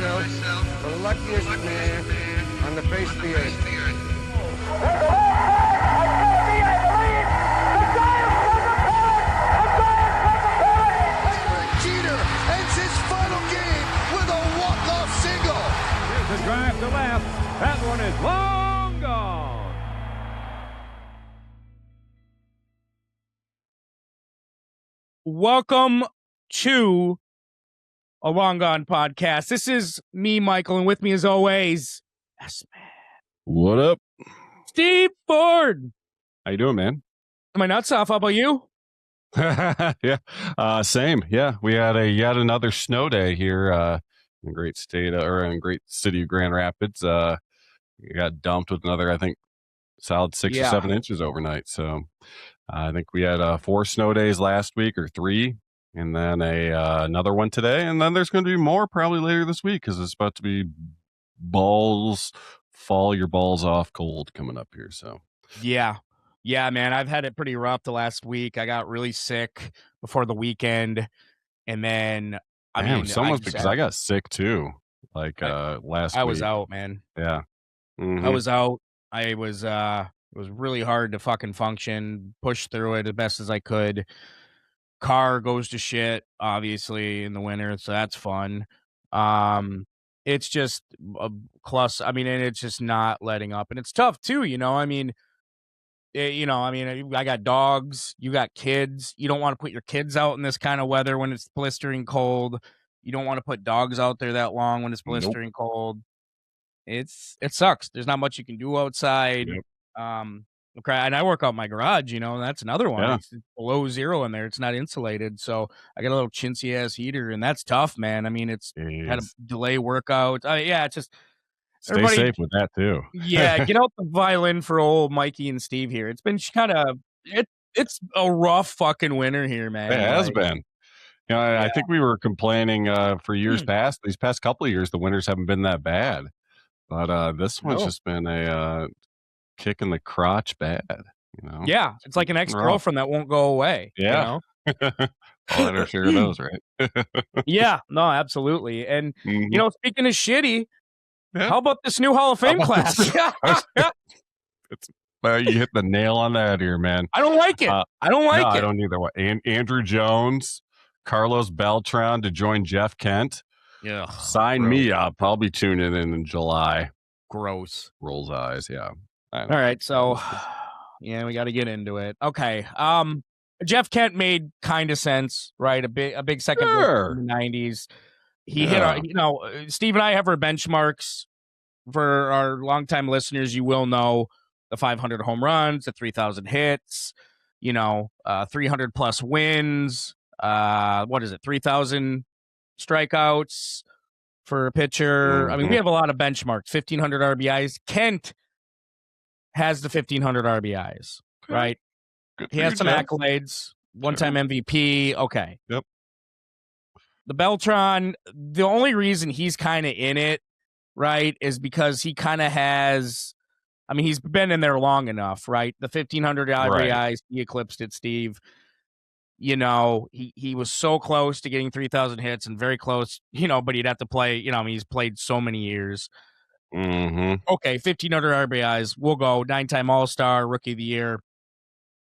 myself the luckiest man on the face of the earth. Ends his final game with a walk-off single. Here's a drive to left. That one is long gone. Welcome to a Long Gone podcast. This is me, Michael, and with me as always, S-Man. What up? Steve Ford. How you doing, man? Am I nuts off? How about you? Yeah, same. Yeah, we had yet another snow day here in the great state in great city of Grand Rapids. We got dumped with another, I think, solid 6 or 7 inches overnight. So I think we had 4 snow days last week or 3, and then another one today, and then there's going to be more probably later this week because it's about to be fall your balls off cold coming up here. So Yeah, man, I've had it pretty rough the last week. I got really sick before the weekend, and then because I got sick too. Last week. I was out, man. Yeah, I was out. It was really hard to fucking function, push through it as best as I could. Car goes to shit, obviously, in the winter, so that's fun. It's just a and it's just not letting up, and it's tough too. I got dogs, you got kids. You don't want to put your kids out in this kind of weather when it's blistering cold. You don't want to put dogs out there that long when it's blistering cold. It sucks. There's not much you can do outside. Yep. And I work out in my garage, that's another one. Yeah. It's below zero in there. It's not insulated. So I got a little chintzy ass heater, and that's tough, man. I mean, had to delay workouts. It's just stay safe with that too. Yeah, get out the violin for old Mikey and Steve here. It's been it's a rough fucking winter here, man. It has been. I think we were complaining for years past. These past couple of years, the winters haven't been that bad, but this one's just been a kick in the crotch bad. Yeah, it's like an ex-girlfriend that won't go away. Yeah. I'll let her share those, right? Yeah, no, absolutely. And speaking of shitty. Yeah. How about this new Hall of Fame class? You hit the nail on the head here, man. I don't like it. I don't like it. I don't either. Andrew Jones, Carlos Beltran to join Jeff Kent. Yeah. Sign me up. I'll be tuning in July. Gross. Rolls eyes. Yeah. All right. So, we got to get into it. Okay. Jeff Kent made kind of sense, right? A big second in the 90s. He hit Steve and I have our benchmarks. For our longtime listeners, you will know the 500 home runs, the 3,000 hits, 300 plus wins. 3,000 strikeouts for a pitcher. I mean, we have a lot of benchmarks. 1,500 RBIs. Kent has the 1,500 RBIs, right? He has some accolades. One-time MVP. Okay. Yep. The Beltran, the only reason he's kind of in it, right, is because he kind of has, he's been in there long enough, right? The 1,500 RBIs, he eclipsed it, Steve. He was so close to getting 3,000 hits and very close, but he'd have to play, he's played so many years. Mm-hmm. Okay, 1,500 RBIs, we'll go. 9-time All-Star, Rookie of the Year,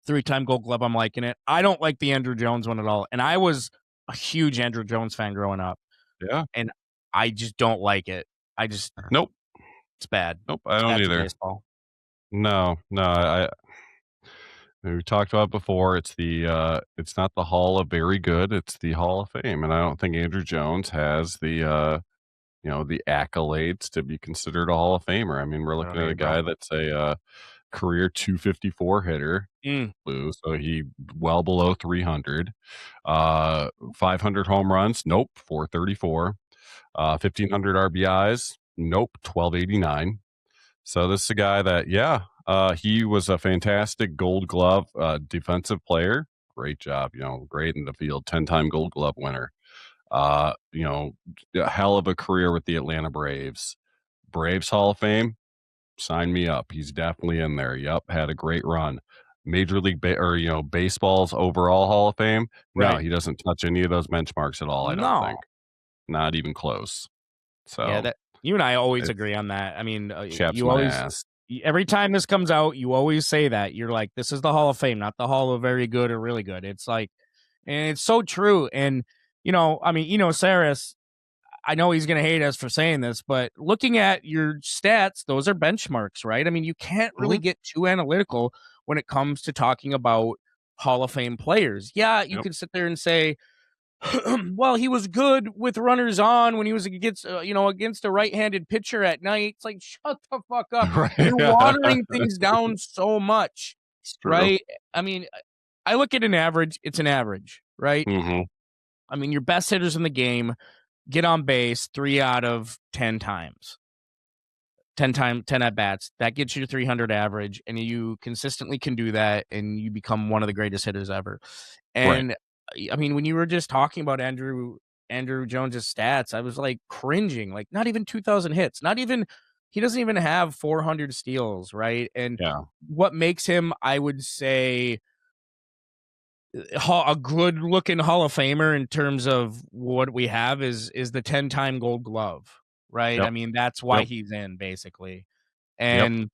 3-time Gold Glove, I'm liking it. I don't like the Andrew Jones one at all, and I was a huge Andrew Jones fan growing up. Yeah. And I just don't like it. Nope. It's bad. Nope. I don't either. No. We talked about it before. It's it's not the Hall of Very Good. It's the Hall of Fame. And I don't think Andrew Jones has the accolades to be considered a Hall of Famer. I mean, we're looking at a guy that's a career 254 hitter. So he well below 300. 500 home runs, nope, 434. 1,500 RBIs, nope, 1,289. So this is a guy that he was a fantastic Gold Glove defensive player. Great job, great in the field, 10-time Gold Glove winner. A hell of a career with the Atlanta Braves. Braves Hall of Fame, sign me up. He's definitely in there. Yep, had a great run. Major League Baseball's overall Hall of Fame. No, he doesn't touch any of those benchmarks at all. I don't think. Not even close. So Yeah, that you and I always agree on that. I mean, chaps you my always ass. every time this comes out, you always say that. You're like, this is the Hall of Fame, not the Hall of very good or really good. It's like, and it's so true. And I mean, Saris, I know he's going to hate us for saying this, but looking at your stats, those are benchmarks, right? I mean, you can't really get too analytical when it comes to talking about Hall of Fame players. Yeah, you could sit there and say, well, he was good with runners on when he was against, against a right-handed pitcher at night. It's like, shut the fuck up. Right. You're watering things down so much, It's true. right? I mean, I look at an average. It's an average, right? I mean, your best hitters in the game get on base 3 out of 10 times. 10 at bats. That gets you 300 average, and you consistently can do that, and you become one of the greatest hitters ever. And I mean, when you were just talking about Andrew Jones's stats, I was like cringing. Like, not even 2,000 hits. He doesn't even have 400 steals, right? And what makes him, I would say, a good looking Hall of Famer in terms of what we have is the 10-time Gold Glove, right? I mean, that's why he's in, basically. And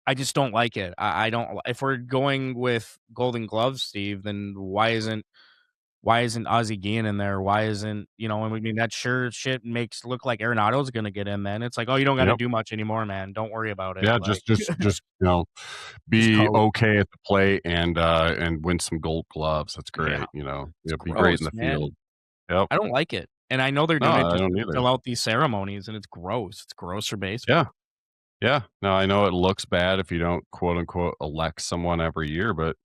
I just don't like it. I don't. If we're going with Golden Gloves, Steve, then why isn't Ozzie Guillen in there? Why isn't, and I mean, that sure shit makes look like Arenado's going to get in then. It's like, oh, you don't got to do much anymore, man. Don't worry about it. Yeah, like, just be okay at the plate and win some Gold Gloves. That's great. Be great in the field. Yep. I don't like it, and I know they're doing it I don't to either. fill out these ceremonies, and it's gross. It's gross for baseball. Yeah. No, I know it looks bad if you don't quote unquote elect someone every year, but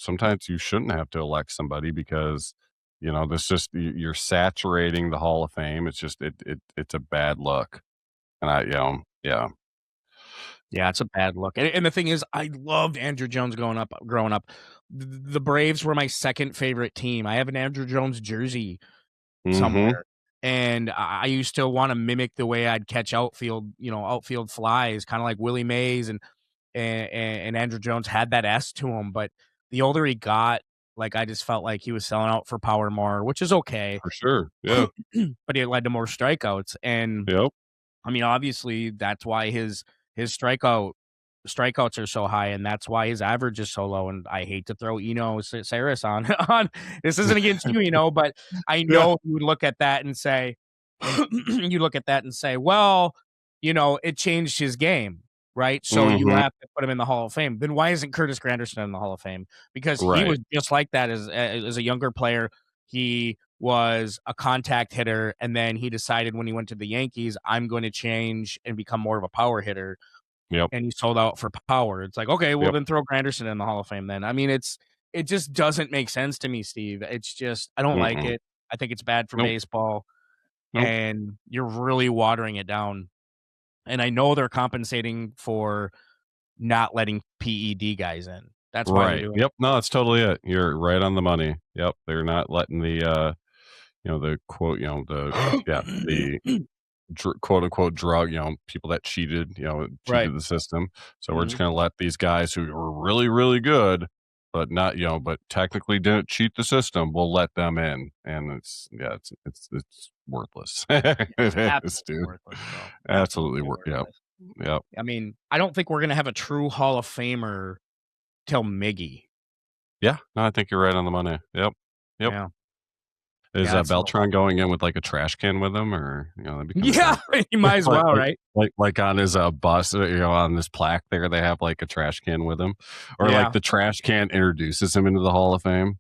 sometimes you shouldn't have to elect somebody because this just you're saturating the Hall of Fame. It's just it's a bad look, and yeah, it's a bad look. And the thing is, I loved Andrew Jones growing up. The Braves were my second favorite team. I have an Andrew Jones jersey somewhere. And I used to want to mimic the way I'd catch outfield flies, kind of like Willie Mays and Andrew Jones had that S to him. But the older he got, like, I just felt like he was selling out for power more, which is okay. For sure. Yeah. But it led to more strikeouts. And I mean, obviously that's why his strikeouts are so high, and that's why his average is so low. And I hate to throw Saris on this isn't against you, but I know you would look at that and say, well, it changed his game, right? So you have to put him in the Hall of Fame. Then why isn't Curtis Granderson in the Hall of Fame? Because he was just like that as a younger player. He was a contact hitter, and then he decided when he went to the Yankees, I'm going to change and become more of a power hitter. And he sold out for power. It's like, okay, well, then throw Granderson in the Hall of Fame then. I mean, it just doesn't make sense to me, Steve. It's just, I don't like it. I think it's bad for baseball, and you're really watering it down. And I know they're compensating for not letting PED guys in. That's why they're doing it. No, that's totally it. You're right on the money. Yep. They're not letting the, the quote, the quote unquote drug, people that cheated the system. So we're just going to let these guys who are really, really good, but not, but technically didn't cheat the system. We'll let them in. And it's worthless. It is, dude. Worthless, absolutely worthless. Yep. I mean, I don't think we're going to have a true Hall of Famer till Miggy. Yeah. No, I think you're right on the money. Yep. Yeah. Is Beltran going in with like a trash can with him, or that'd be he might as well, right? Like on his bus, on this plaque there, they have like a trash can with him, or like the trash can introduces him into the Hall of Fame.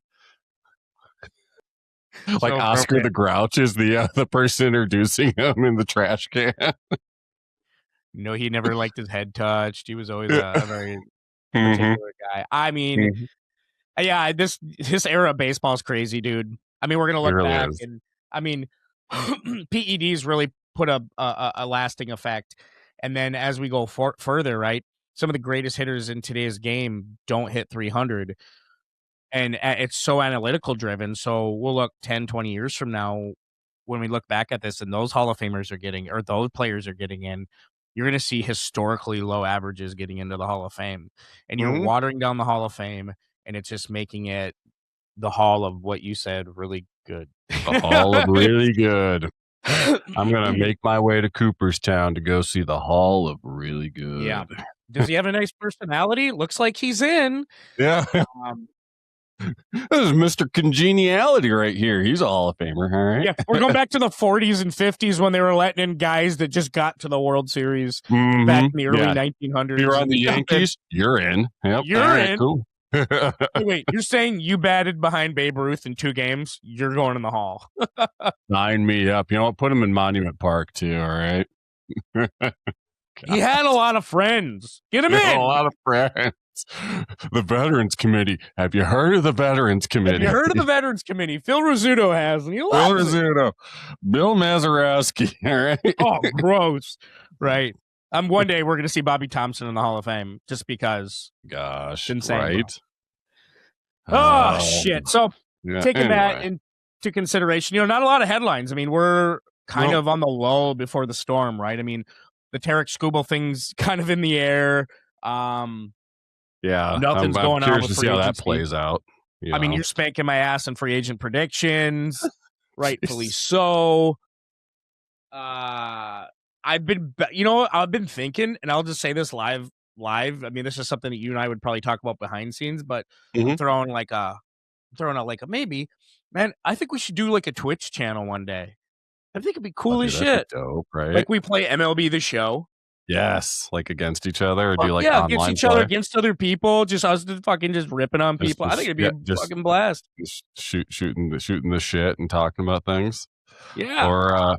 Like so Oscar the Grouch is the person introducing him in the trash can. He never liked his head touched. He was always a very particular guy. I mean, this era of baseball is crazy, dude. I mean, we're gonna look back, and I mean, PEDs really put a lasting effect. And then as we go further, right, some of the greatest hitters in today's game don't hit 300, and it's so analytical driven. So we'll look 10, 20 years from now when we look back at this, and those Hall of Famers are getting, or those players are getting in. You're going to see historically low averages getting into the Hall of Fame, and you're watering down the Hall of Fame, and it's just making it the Hall of what you said, really good. The Hall of really good. I'm going to make my way to Cooperstown to go see the Hall of Really Good. Yeah. Does he have a nice personality? Looks like he's in. Yeah. This is Mr. Congeniality right here. He's a Hall of Famer, all right? Yeah, we're going back to the 40s and 50s when they were letting in guys that just got to the World Series back in the early 1900s. You're on the Yankees, you're in. Yep. You're in. Cool. Wait, you're saying you batted behind Babe Ruth in 2 games? You're going in the Hall. Sign me up. You know what? Put him in Monument Park, too, all right? He had a lot of friends. Get him in. A lot of friends. The Veterans Committee. Have you heard of the Veterans Committee? Have you heard of the Veterans Committee? Phil Rizzuto has. And he Phil loves it. Rizzuto. Bill Mazeroski. All right. Oh, gross. Right. One day we're going to see Bobby Thompson in the Hall of Fame just because. Gosh. Insane, right. Oh, shit. So taking that anyway. into consideration, not a lot of headlines. I mean, we're kind of on the lull before the storm, right? I mean, the Tarek Skubal thing's kind of in the air. Yeah, nothing's going on with to free see how that agency. plays out. I mean, you're spanking my ass in free agent predictions, rightfully so. I've been thinking, and I'll just say this live. I mean, this is something that you and I would probably talk about behind scenes, but I'm throwing out like a maybe. Man, I think we should do like a Twitch channel one day. I think it'd be cool as shit. Dope, right? Like we play MLB The Show. Yes, like against each other, or do like yeah, online against each play? other, against other people, just us fucking just ripping on people. I think it'd be a fucking blast. Just shooting the shit and talking about things. Yeah.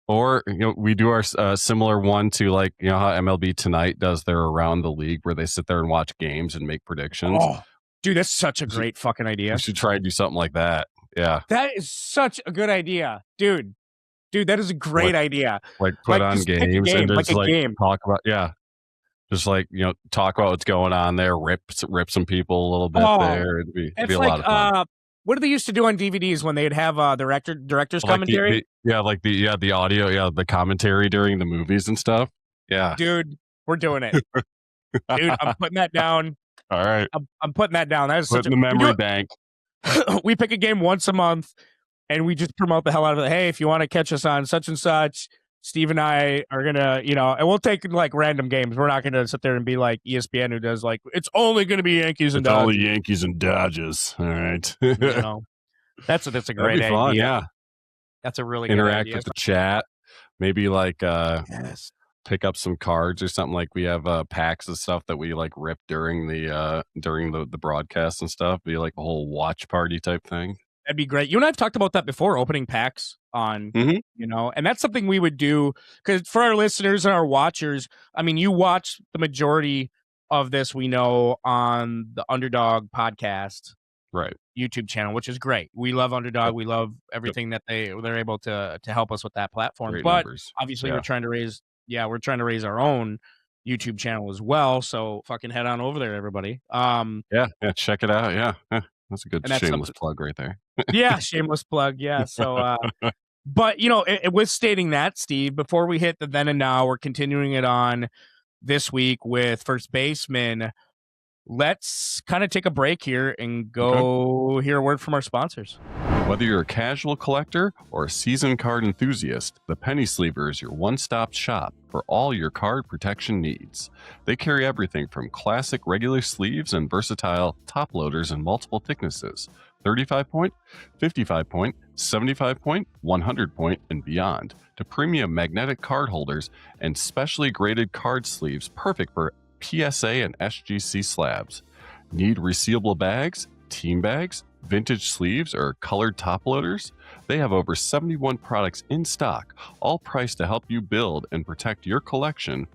Or we do our similar one to like how MLB Tonight does their Around the League, where they sit there and watch games and make predictions. Oh, dude, that's such a great fucking idea. We should try and do something like that. Yeah, that is such a good idea, dude. Dude, that is a great idea. Like put on games and just talk about just like talk about what's going on there. Rip some people a little bit there. It'd be a lot of fun. What did they used to do on DVDs when they'd have director's commentary? The audio, the commentary during the movies and stuff. Yeah, dude, we're doing it. Dude, I'm putting that down. All right, I'm putting that down. That is such a memory bank. We pick a game once a month. And we just promote the hell out of it. Hey, if you want to catch us on such and such, Steve and I are going to, and we'll take like random games. We're not going to sit there and be like ESPN who does like, it's only going to be Yankees and Dodgers. Only Yankees and Dodgers. All right. That's a great idea. Fun, yeah. That's a really good idea. Interact with the chat. Maybe like pick up some cards or something. Like we have packs of stuff that we like rip during the broadcast and stuff. Be like a whole watch party type thing. That'd be great. You and I have talked about that before, opening packs on, and that's something we would do because for our listeners and our watchers, I mean, you watch the majority of this, we know, on the Underdog podcast, right? YouTube channel, which is great. We love Underdog. Yep. We love everything that they're able to help us with that platform. Great but numbers. Obviously, we're trying to raise our own YouTube channel as well. So fucking head on over there, everybody. Yeah, check it out. Yeah. That's a good shameless plug right there. Yeah, shameless plug. Yeah. So, but with stating that, Steve, before we hit the then and now, we're continuing it on this week with First Baseman. Let's kind of take a break here and go hear a word from our sponsors. Whether you're a casual collector or a seasoned card enthusiast, the Penny Sleever is your one-stop shop for all your card protection needs. They carry everything from classic regular sleeves and versatile top loaders in multiple thicknesses, 35-point, 55-point, 75-point, 100-point, and beyond, to premium magnetic card holders and specially graded card sleeves perfect for PSA and SGC slabs. Need resealable bags, team bags, vintage sleeves, or colored top loaders? They have over 71 products in stock, all priced to help you build and protect your collection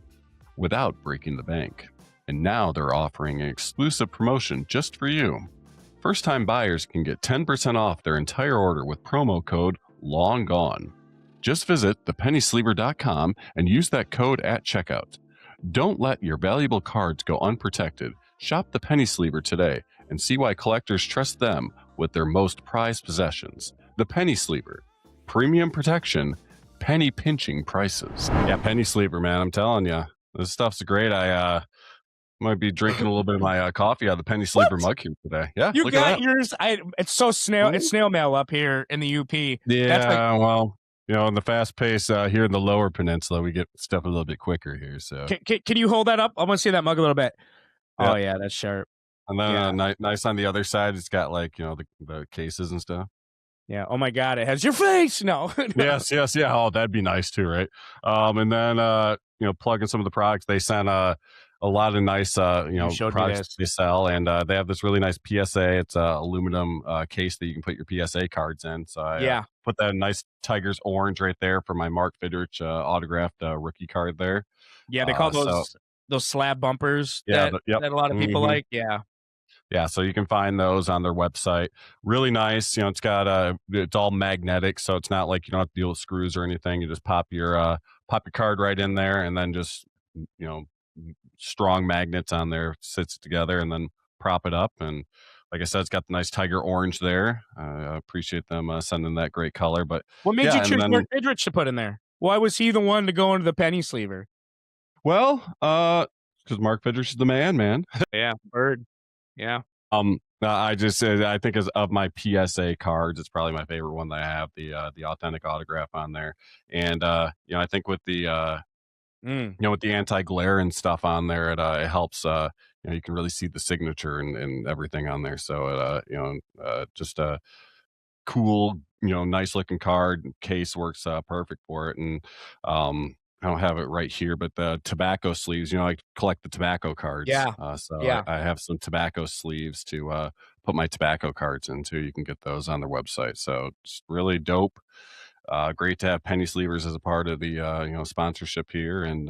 without breaking the bank. And now they're offering an exclusive promotion just for you. First-time buyers can get 10% off their entire order with promo code LONGGONE. Just visit thepennysleever.com and use that code at checkout. Don't let your valuable cards go unprotected. Shop the Penny Sleever today and see why collectors trust them with their most prized possessions. The Penny Sleever. Premium protection, penny pinching prices. Yeah, Penny Sleever, man. I'm telling you, this stuff's great. I might be drinking a little bit of my coffee out of the Penny Sleever mug here today. Yeah, you got yours. It's so snail mail up here in the UP. Yeah, well, in the fast pace here in the lower peninsula, we get stuff a little bit quicker here. So Can you hold that up? I want to see that mug a little bit. yeah. Oh yeah, that's sharp. And then nice on the other side, it's got like the cases and stuff. Yeah. Oh my God, it has your face. No. Yes. Yeah. Oh, that'd be nice too, right? And then plug in some of the products. They sent a lot of nice products they sell, and they have this really nice PSA. It's a aluminum case that you can put your PSA cards in. So I put that nice Tigers orange right there for my Mark Fidrich autographed rookie card there. Yeah, they call those slab bumpers that a lot of people like. Yeah, so you can find those on their website. Really nice. It's got it's all magnetic, so it's not like you don't have to deal with screws or anything. You just pop your card right in there, and then just strong magnets on there, sits together, and then prop it up. And like I said, it's got the nice tiger orange there. I appreciate them sending that great color. But what made you choose Mark Fidrich to put in there? Why was he the one to go into the penny sleever? Well, because Mark Fidrich is the man. Yeah, bird. Yeah. I think as of my PSA cards, it's probably my favorite one that I have the authentic autograph on there. And I think with the with the anti-glare and stuff on there, it helps. You can really see the signature and everything on there. So just a cool, nice looking card. Case works perfect for it. And I don't have it right here, but the tobacco sleeves, I collect the tobacco cards. I have some tobacco sleeves to put my tobacco cards into. You can get those on their website. So it's really dope. Great to have penny sleevers as a part of the sponsorship here, and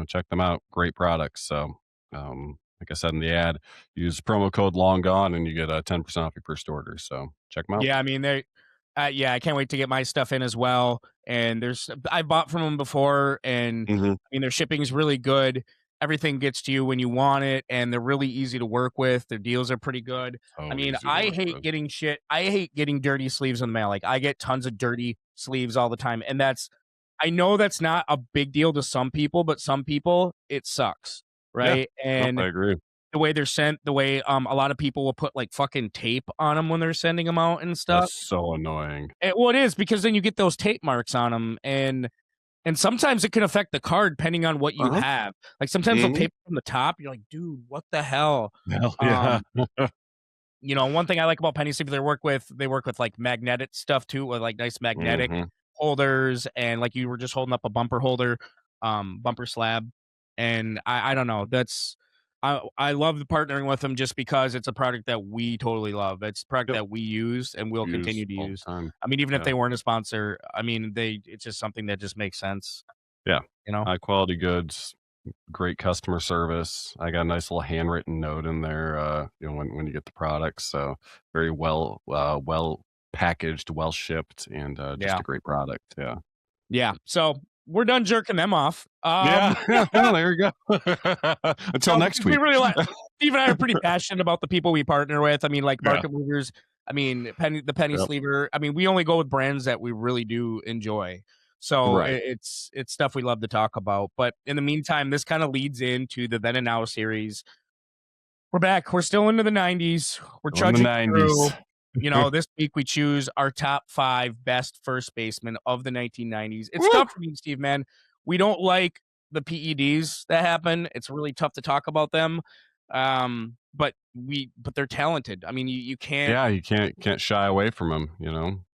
check them out. Great products. So like I said in the ad, use promo code long gone and you get 10% off your first order. So check them out. Yeah, I mean I can't wait to get my stuff in as well. And I bought from them before, and I mean their shipping is really good. Everything gets to you when you want it, and they're really easy to work with. Their deals are pretty good. I mean, I hate getting shit. I hate getting dirty sleeves in the mail. Like I get tons of dirty sleeves all the time, and I know that's not a big deal to some people, but some people it sucks, right? Yeah, and I agree. The way they're sent, the way a lot of people will put like fucking tape on them when they're sending them out and stuff. That's so annoying. It is, because then you get those tape marks on them, and sometimes it can affect the card depending on what you have. Like sometimes they'll tape from the top. You're like, dude, what the hell? Yeah. One thing I like about penny sleeve, they work with like magnetic stuff too, with like nice magnetic holders, and like you were just holding up a bumper holder, bumper slab. And I don't know. I love partnering with them just because it's a product that we totally love. It's a product that we use and will continue to use. I mean, even if they weren't a sponsor, I mean, it's just something that just makes sense. Yeah. High quality goods, great customer service. I got a nice little handwritten note in there, when you get the products. So very well packaged, well shipped, and just a great product. Yeah. Yeah. So we're done jerking them off. There you go. Until next week. We really Steve and I are pretty passionate about the people we partner with. I mean, like market movers. I mean, the penny sleever. I mean, we only go with brands that we really do enjoy. So it's stuff we love to talk about. But in the meantime, this kind of leads into the Then and Now series. We're back. We're still into the 90s. We're trudging through. This week we choose our top 5 best first basemen of the 1990s. It's tough for me, Steve, man. We don't like the PEDs that happen. It's really tough to talk about them. But they're talented. I mean, you can't. Yeah, you can't shy away from them.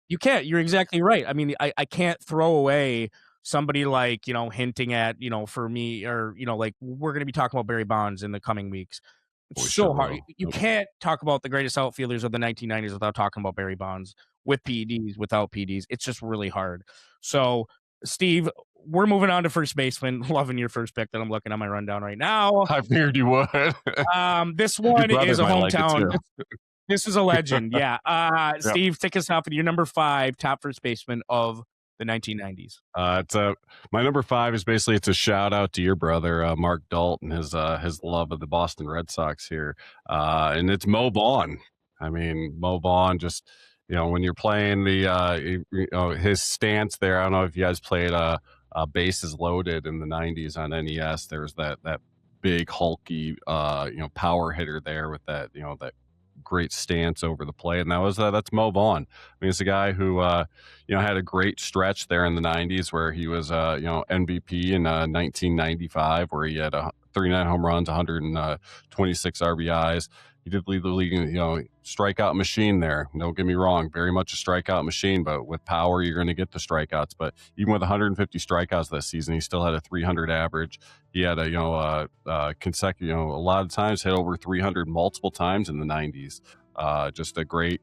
You can't. You're exactly right. I mean, I can't throw away somebody like hinting at for me, or like we're going to be talking about Barry Bonds in the coming weeks. It's so hard. You can't talk about the greatest outfielders of the 1990s without talking about Barry Bonds, with PEDs, without PEDs. It's just really hard. So, Steve, we're moving on to first baseman. Loving your first pick that I'm looking at my rundown right now. I figured you would. This one is a hometown. This is a legend. Yeah. Steve, take us off with your number 5 top first baseman of the 1990s. My number 5 is basically, it's a shout out to your brother Mark Dault and his love of the Boston Red Sox here, and it's Mo Vaughn. I mean, Mo Vaughn, just when you're playing the his stance there. I don't know if you guys played Bases Loaded in the 90s on NES. There's that big hulky power hitter there with that that great stance over the plate, and that's Mo Vaughn. I mean, it's a guy who had a great stretch there in the 90s where he was MVP in 1995, where he had 39 home runs, 126 RBIs. He did lead the league in, strikeout machine there. Don't get me wrong, very much a strikeout machine, but with power, you're going to get the strikeouts. But even with 150 strikeouts this season, he still had a 300 average. He had consecutive, a lot of times hit over 300 multiple times in the 90s. Just a great,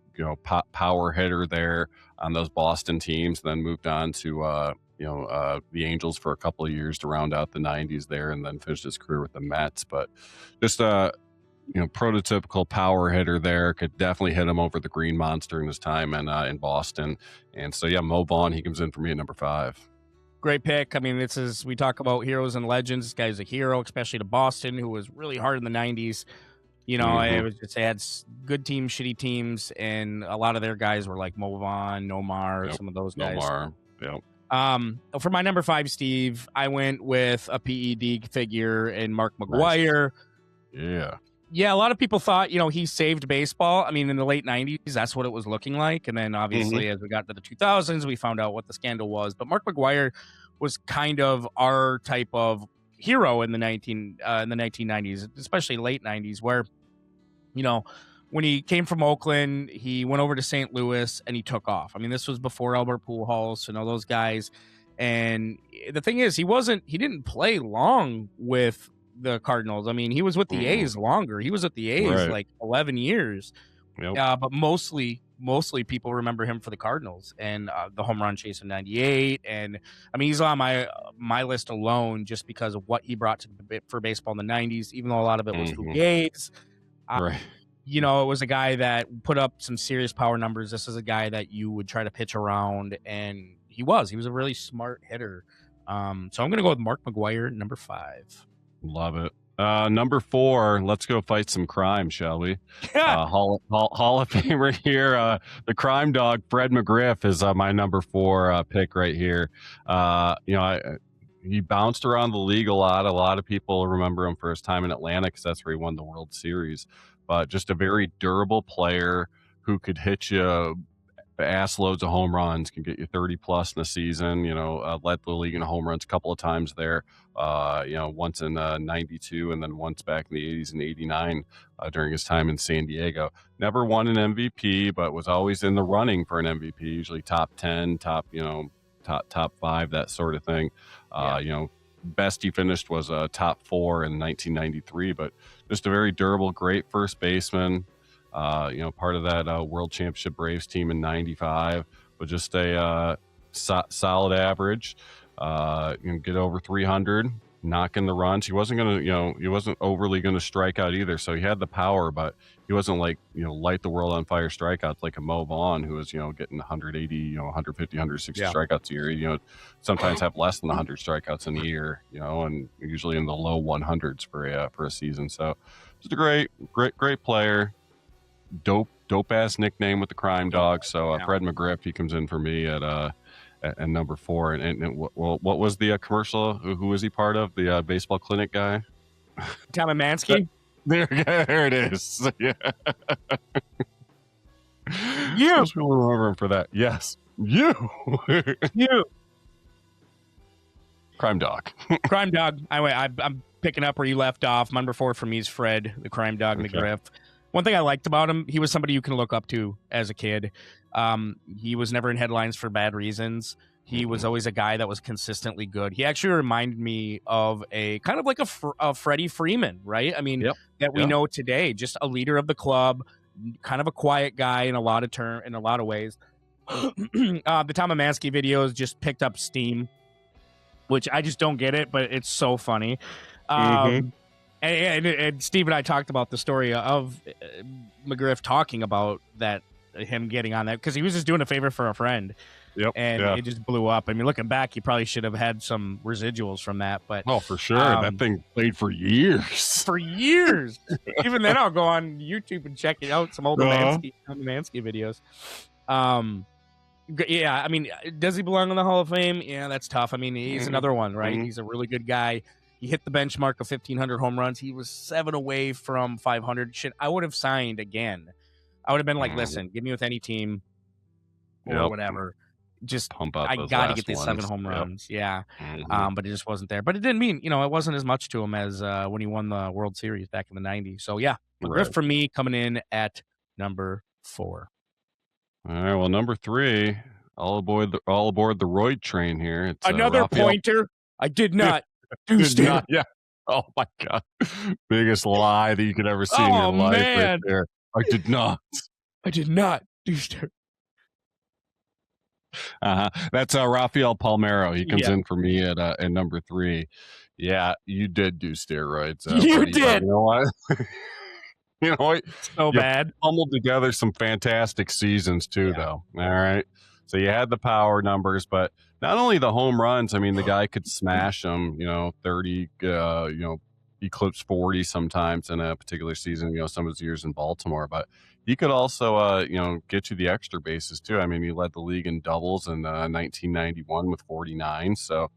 power hitter there on those Boston teams. Then moved on to, the Angels for a couple of years to round out the 90s there, and then finished his career with the Mets. But just prototypical power hitter there. Could definitely hit him over the green monster in his time in Boston. And so, Mo Vaughn, he comes in for me at number 5. Great pick. I mean, we talk about heroes and legends. This guy's a hero, especially to Boston, who was really hard in the 90s. It was just had good teams, shitty teams, and a lot of their guys were like Mo Vaughn, Nomar, some of those guys. Nomar, yep. For my number 5, Steve, I went with a PED figure in Mark McGwire. Nice. Yeah, a lot of people thought, he saved baseball. I mean, in the late 90s, that's what it was looking like. And then obviously as we got to the 2000s, we found out what the scandal was. But Mark McGwire was kind of our type of hero in the 1990s, especially late 90s, where, when he came from Oakland, he went over to St. Louis and he took off. I mean, this was before Albert Pujols and all those guys. And the thing is, he didn't play long with the Cardinals. I mean, he was with the A's longer. He was with the A's like 11 years. Yep. But mostly people remember him for the Cardinals and the home run chase in 98. And I mean, he's on my list alone just because of what he brought for baseball in the 90s, even though a lot of it was fugates. It was a guy that put up some serious power numbers. This is a guy that you would try to pitch around, and he was a really smart hitter. So I'm going to go with Mark McGwire, number 5. Love it. Number 4, let's go fight some crime, shall we? Hall of Famer here. The crime dog, Fred McGriff, is my number 4 pick right here. He bounced around the league a lot. A lot of people remember him for his time in Atlanta because that's where he won the World Series. But just a very durable player who could hit you ass loads of home runs, can get you 30 plus in a season, led the league in home runs a couple of times there, once in 92 and then once back in the 80s and 89 during his time in San Diego. Never won an MVP, but was always in the running for an MVP, usually top 10, top 5, that sort of thing. Best he finished was top 4 in 1993, but just a very durable, great first baseman. Part of that World Championship Braves team in 95, but just a solid average. Get over 300, knocking the runs. He wasn't overly going to strike out either. So he had the power, but he wasn't like, light the world on fire strikeouts like a Mo Vaughn, who was, getting 180, 150, 160 strikeouts a year. Sometimes have less than 100 strikeouts in a year, and usually in the low 100s for a season. So just a great player. Dope ass nickname with the crime dog. So Fred McGriff, he comes in for me at number 4. And what was the commercial? Who was he part of? The baseball clinic guy? Tom Mansky. There it is. Yeah. You. Most people remember him for that. Yes. You. Crime dog. Crime dog. I'm picking up where you left off. Number 4 for me is Fred, the crime dog McGriff. One thing I liked about him, he was somebody you can look up to as a kid. He was never in headlines for bad reasons. He was always a guy that was consistently good. He actually reminded me of a kind of like a Freddie Freeman, right? I mean, that we know today, just a leader of the club, kind of a quiet guy in a lot of ways. The Tom Mansky videos just picked up steam, which I just don't get it, but it's so funny. And Steve and I talked about the story of McGriff talking about that, him getting on that, because he was just doing a favor for a friend. It just blew up. I mean, looking back, he probably should have had some residuals from that. But for sure. That thing played for years. Even then, I'll go on YouTube and check out some old Mansky videos. I mean, does he belong in the Hall of Fame? Yeah, that's tough. I mean, he's another one, right? He's a really good guy. He hit the benchmark of 1,500 home runs. He was 7 away from 500. Shit, I would have signed again I would have been like, listen, give me with any team or whatever. Just pump out. I those got to last get these ones. 7 home runs. Yeah. Mhm. But it just wasn't there. But it didn't mean, it wasn't as much to him as when he won the World Series back in the 90s. So, yeah, McGriff for me coming in at number 4. All right. Well, number 3, all aboard the Royd train here. It's Another Rafael. pointer. I did not do stare. Yeah. Oh, my God. Biggest lie that you could ever see in your life right there. I did not. I did not do stare. That's Rafael Palmeiro. He comes in for me at number 3. Yeah, you did do steroids. You did. You know what? You know what? So bad. Pummeled together some fantastic seasons too, though. All right. So you had the power numbers, but not only the home runs. I mean, the guy could smash them. 30. Eclipse 40 sometimes in a particular season. Some of his years in Baltimore, but he could also, get you the extra bases too. I mean, he led the league in doubles in 1991 with 49. So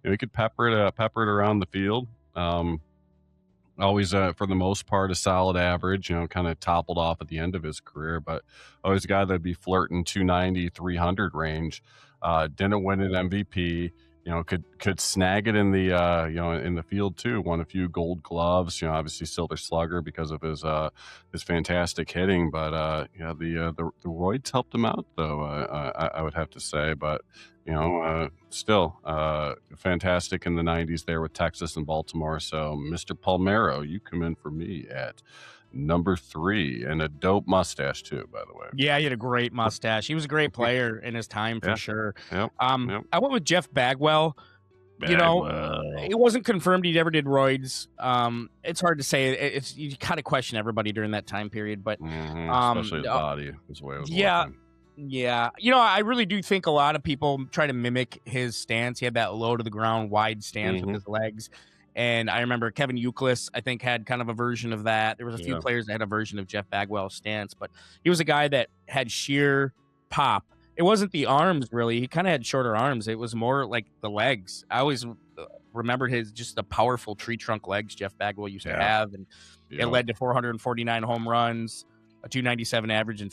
he could pepper it around the field. Always, for the most part, a solid average, kind of toppled off at the end of his career, but always a guy that'd be flirting 290, 300 range. Didn't win an MVP, could snag it in the, in the field too. Won a few Gold Gloves, obviously Silver Slugger because of his fantastic hitting. But, the Roids helped him out though, I would have to say, but, still fantastic in the 90s there with Texas and Baltimore. So Mr. Palmeiro, you come in for me at number 3, and a dope mustache too, by the way. Yeah, he had a great mustache. He was a great player in his time for sure. Yep. I went with Jeff Bagwell. It wasn't confirmed he ever did roids. It's hard to say. You kind of question everybody during that time period, but especially his body, his way of walking. Yeah. I really do think a lot of people try to mimic his stance. He had that low to the ground, wide stance with his legs. And I remember Kevin Youkilis, I think, had kind of a version of that. There was a few players that had a version of Jeff Bagwell's stance, but he was a guy that had sheer pop. It wasn't the arms, really. He kind of had shorter arms. It was more like the legs. I always remembered just the powerful tree trunk legs Jeff Bagwell used to have. And it led to 449 home runs, a 297 average, and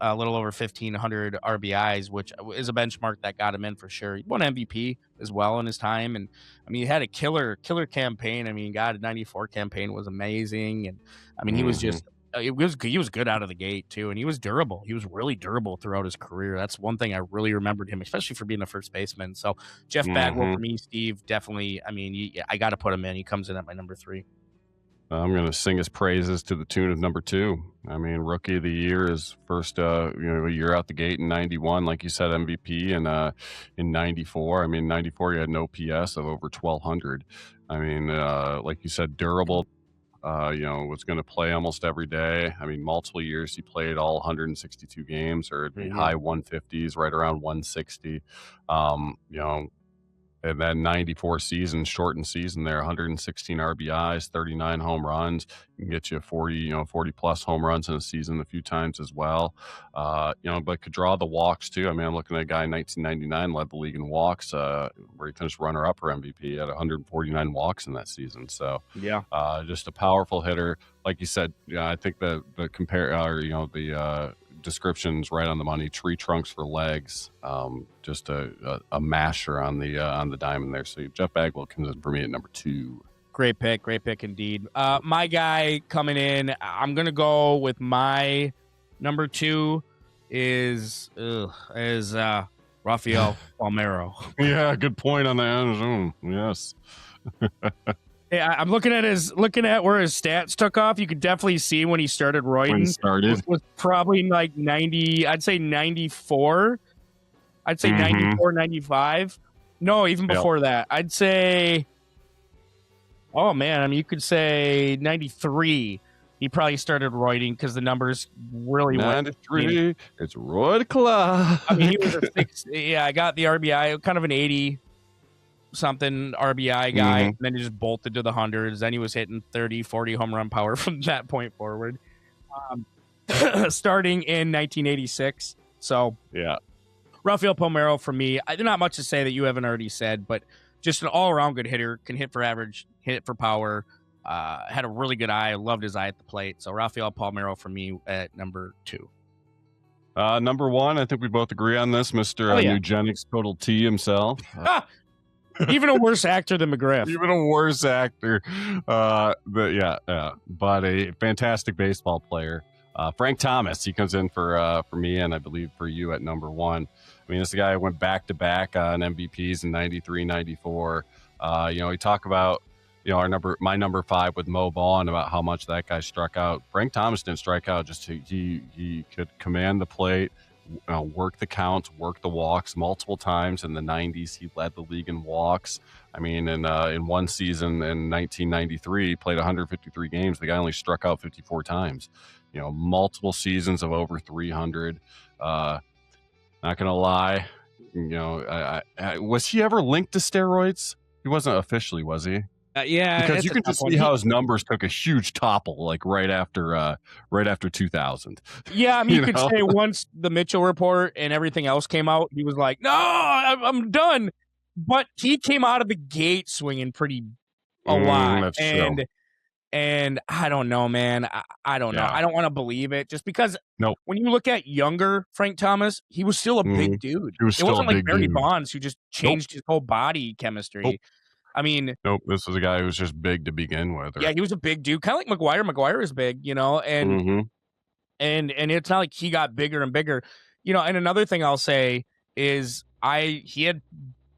a little over 1,500 RBIs, which is a benchmark that got him in for sure. He won MVP as well in his time. And I mean, he had a killer campaign. I mean, God, 94 campaign was amazing. And I mean, he was just, he was good out of the gate too. And he was durable. He was really durable throughout his career. That's one thing I really remembered him, especially for being a first baseman. So Jeff Bagwell for me, Steve, definitely. I mean, I got to put him in. He comes in at my number 3. I'm going to sing his praises to the tune of number 2. I mean, rookie of the year, his first, year out the gate in 91, like you said, MVP, and in 94. I mean, 94, he had an OPS of over 1,200. I mean, like you said, durable. Was going to play almost every day. I mean, multiple years he played all 162 games, or high 150s, right around 160. And then 94 season, shortened season there, 116 RBIs, 39 home runs. You can get you 40 plus home runs in a season a few times as well. But could draw the walks too. I mean, I'm looking at a guy in 1999 led the league in walks, where he finished runner-up for MVP at 149 walks in that season. So just a powerful hitter. Like you said, I think the description's right on the money. Tree trunks for legs, just a masher on the diamond there. So Jeff Bagwell comes in for me at number 2. Great pick indeed. My guy coming in, I'm gonna go with my number 2 is Rafael Palmeiro. Yeah, good point on that. Yes. Yeah, I'm looking at where his stats took off. You could definitely see when he started roiding. Was probably like 90. I'd say 94. I'd say 94, 95. No, even before that. I'd say. Oh man, I mean, you could say 93. He probably started roiding because the numbers really went. 93. It's Roid Club. I mean, he was a 6. Yeah, I got the RBI, kind of an 80. Something RBI guy, and then he just bolted to the hundreds. Then he was hitting 30, 40 home run power from that point forward, starting in 1986. So, Rafael Palmeiro for me. Not much to say that you haven't already said, but just an all-around good hitter. Can hit for average, hit for power. Had a really good eye. I loved his eye at the plate. So Rafael Palmeiro for me at number 2. Number 1, I think we both agree on this, Mr. Eugenics Total T himself. Even a worse actor than McGriff. Even a worse actor. But a fantastic baseball player. Frank Thomas, he comes in for me and I believe for you at number 1. I mean, this guy went back-to-back on MVPs in 93, 94. We talk about, my number 5 with Mo Vaughn about how much that guy struck out. Frank Thomas didn't strike out. Just he could command the plate, work the counts, work the walks multiple times. In the 90s, he led the league in walks. I mean, in one season in 1993, he played 153 games. The guy only struck out 54 times. Multiple seasons of over 300. Not gonna lie, was he ever linked to steroids? He wasn't officially, was he? Yeah, because you can just see how his numbers took a huge topple, like right after 2000. Yeah, I mean, you could say once the Mitchell report and everything else came out, he was like, "No, I'm done." But he came out of the gate swinging pretty a lot, that's true. And I don't know, man. I don't know. I don't want to believe it just because when you look at younger Frank Thomas, he was still a big dude. He was still it wasn't a like big Barry dude. Bonds who just changed his whole body chemistry. Nope. I mean, this was a guy who was just big to begin with. Yeah, he was a big dude, kind of like McGuire. McGuire is big, and it's not like he got bigger and bigger, And another thing I'll say is he had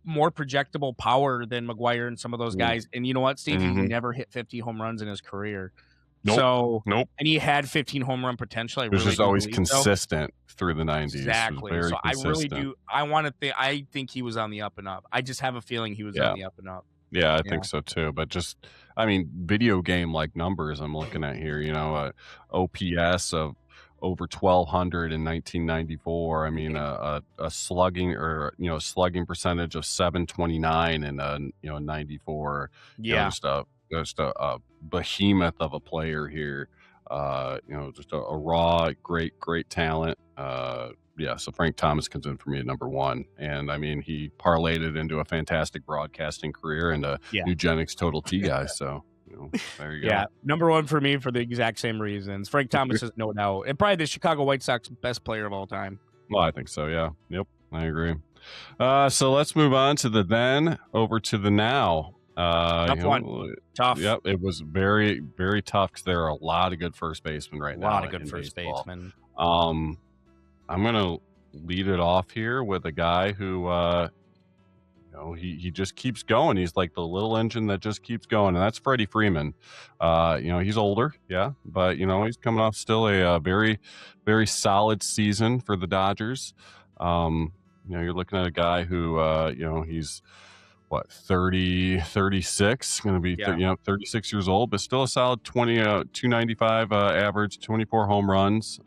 more projectable power than McGuire and some of those guys. And you know what, Steve? He never hit 50 home runs in his career. Nope. And he had 15 home run potential. It was just always consistent through the 90s. Exactly. So consistent. I really do. I think he was on the up and up. I just have a feeling he was on the up and up. Yeah, I think so too. But just, video game like numbers I'm looking at here, OPS of over 1,200 in 1994. I mean, a slugging slugging percentage of 729 in 94. Yeah, just a behemoth of a player here. Just a raw, great talent. So Frank Thomas comes in for me at number 1. And I mean, he parlayed it into a fantastic broadcasting career and a eugenics total T guy. So, there you go. Yeah, number 1 for me for the exact same reasons. Frank Thomas is no doubt. And probably the Chicago White Sox best player of all time. Well, I think so, yeah. Yep, I agree. So let's move on to the then over to the now. Tough one. Tough. Yep, it was very, very tough because there are a lot of good first basemen right now. A lot of good first basemen. I'm going to lead it off here with a guy who, he just keeps going. He's like the little engine that just keeps going, and that's Freddie Freeman. He's older, but, he's coming off still a very, very solid season for the Dodgers. You're looking at a guy who, he's, 36, going to be 36 years old, but still a solid 295 average, 24 home runs.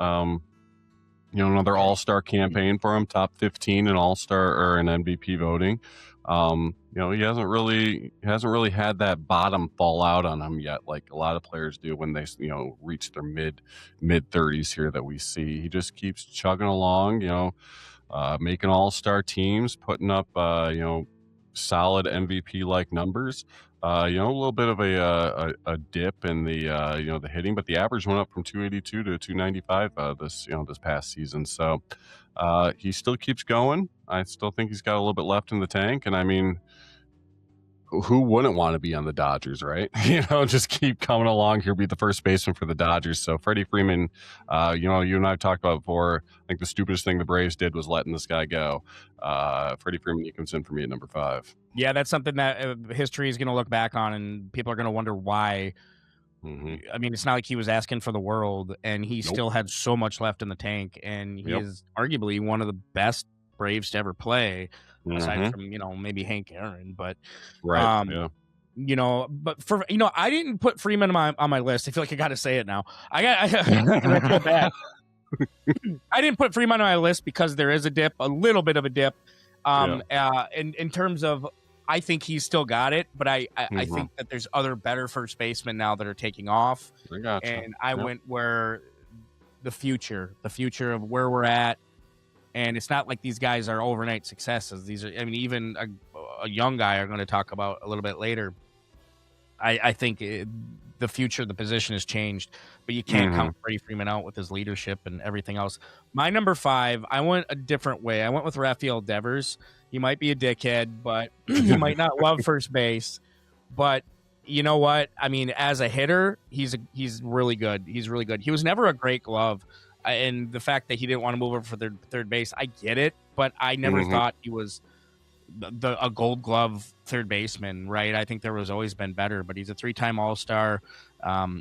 Another all-star campaign for him, top 15 in all-star or in MVP voting. He hasn't really had that bottom fall out on him yet, like a lot of players do when they reach their mid 30s here that we see. He just keeps chugging along, making all-star teams, putting up solid MVP like numbers. A little bit of a dip in the the hitting, but the average went up from 282 to 295 this past season. So he still keeps going. I still think he's got a little bit left in the tank, and I mean, who wouldn't want to be on the Dodgers, right? Just keep coming along here, be the first baseman for the Dodgers. So Freddie Freeman, you and I have talked about before. I think the stupidest thing the Braves did was letting this guy go. Freddie Freeman, he comes in for me at number 5. Yeah, that's something that history is going to look back on, and people are going to wonder why. I mean, it's not like he was asking for the world, and he still had so much left in the tank, and he is arguably one of the best Braves to ever play. Aside from maybe Hank Aaron, but but for I didn't put Freeman on my list. I feel like I got to say it now. I feel bad. I didn't put Freeman on my list because there is a little bit of a dip. In terms of, I think he's still got it, but I think that there's other better first basemen now that are taking off. I gotcha. And I went where the future of where we're at. And it's not like these guys are overnight successes. These are, even a young guy I'm going to talk about a little bit later. I think the future of the position has changed, but you can't count Freddie Freeman out with his leadership and everything else. My number 5, I went a different way. I went with Rafael Devers. He might be a dickhead, but he might not love first base. But you know what? I mean, as a hitter, he's really good. He's really good. He was never a great glove. And the fact that he didn't want to move over for third base, I get it, but I never thought he was a Gold Glove third baseman, right? I think there was always been better, but he's a 3-time All-Star.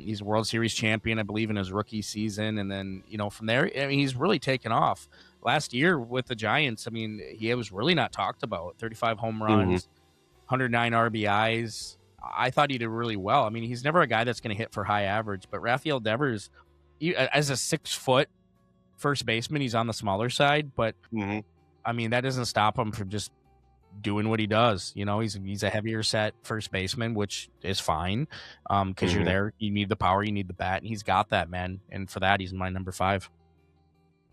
He's a World Series champion, I believe, in his rookie season, and then from there, I mean, he's really taken off. Last year with the Giants, I mean, he was really not talked about. 35 home runs, 109 RBIs. I thought he did really well. I mean, he's never a guy that's going to hit for high average, but Rafael Devers, as a 6-foot first baseman, he's on the smaller side, but I mean, that doesn't stop him from just doing what he does. He's a heavier set first baseman, which is fine because you're there. You need the power, you need the bat, and he's got that, man. And for that, he's my number 5.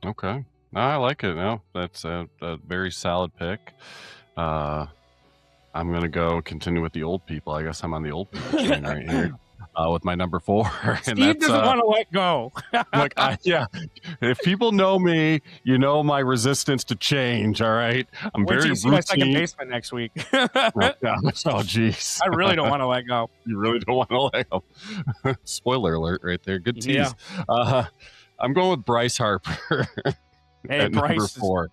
Okay. No, I like it. No, that's a very solid pick. I'm going to continue with the old people. I guess I'm on the old people train right here with my number 4. And Steve doesn't want to let go. Look, if people know me, you know my resistance to change, all right? I'm very routine. My second baseman next week. Oh, geez. I really don't want to let go. You really don't want to let go. Spoiler alert right there. Good tease. Yeah. I'm going with Bryce Harper. Hey, Bryce number 4.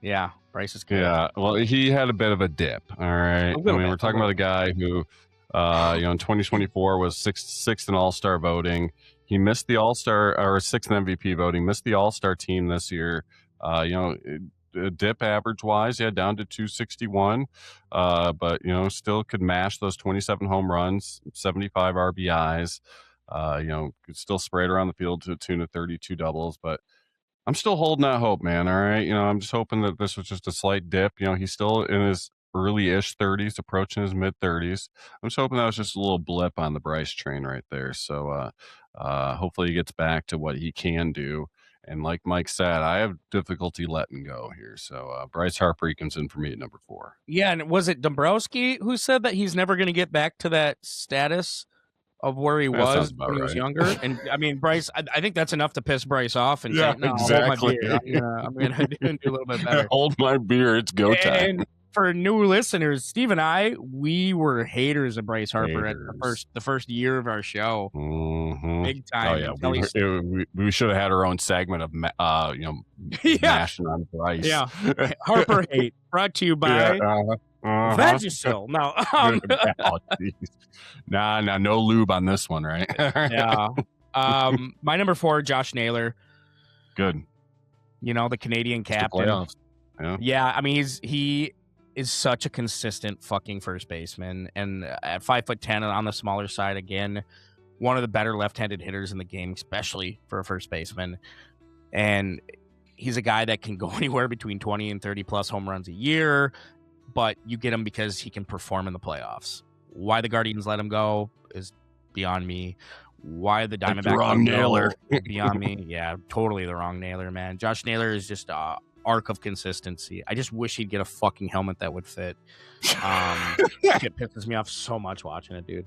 Yeah, Bryce is good. Yeah, well, he had a bit of a dip. All right. We're talking about a guy who, in 2024 was sixth in All-Star voting. He missed the All-Star or 6th in MVP voting. Missed the All-Star team this year. Dip average-wise, down to 261. But still could mash those 27 home runs, 75 RBIs. Could still spray it around the field to the tune of 32 doubles, but I'm still holding that hope, man. All right. I'm just hoping that this was just a slight dip. He's still in his early-ish 30s, approaching his mid-30s. I'm just hoping that was just a little blip on the Bryce train right there. So hopefully he gets back to what he can do. And like Mike said, I have difficulty letting go here. So Bryce Harper comes in for me at number 4. Yeah, and was it Dombrowski who said that he's never going to get back to that status of where he was when he was younger? And I mean, Bryce, I think that's enough to piss Bryce off and say, no, exactly. Hold my beer. I'm going to do a little bit better. Hold my beer. It's go time. And for new listeners, Steve and I, we were haters of Bryce Harper at the first year of our show. Big time. Oh, yeah. We should have had our own segment of, mashing on Bryce. Yeah. Harper hate brought to you by Vagisil. No. No lube on this one, right? Yeah. My number 4, Josh Naylor. Good. The Canadian captain. Yeah. I mean, he is such a consistent fucking first baseman, and at 5'10" on the smaller side, again, one of the better left-handed hitters in the game, especially for a first baseman. And he's a guy that can go anywhere between 20 and 30 plus home runs a year, but you get him because he can perform in the playoffs. Why the Guardians let him go is beyond me. Why the Diamondbacks the wrong nailer beyond me. Yeah, totally the wrong nailer, man. Josh Naylor is just arc of consistency. I just wish he'd get a fucking helmet that would fit. It pisses me off so much watching it, dude.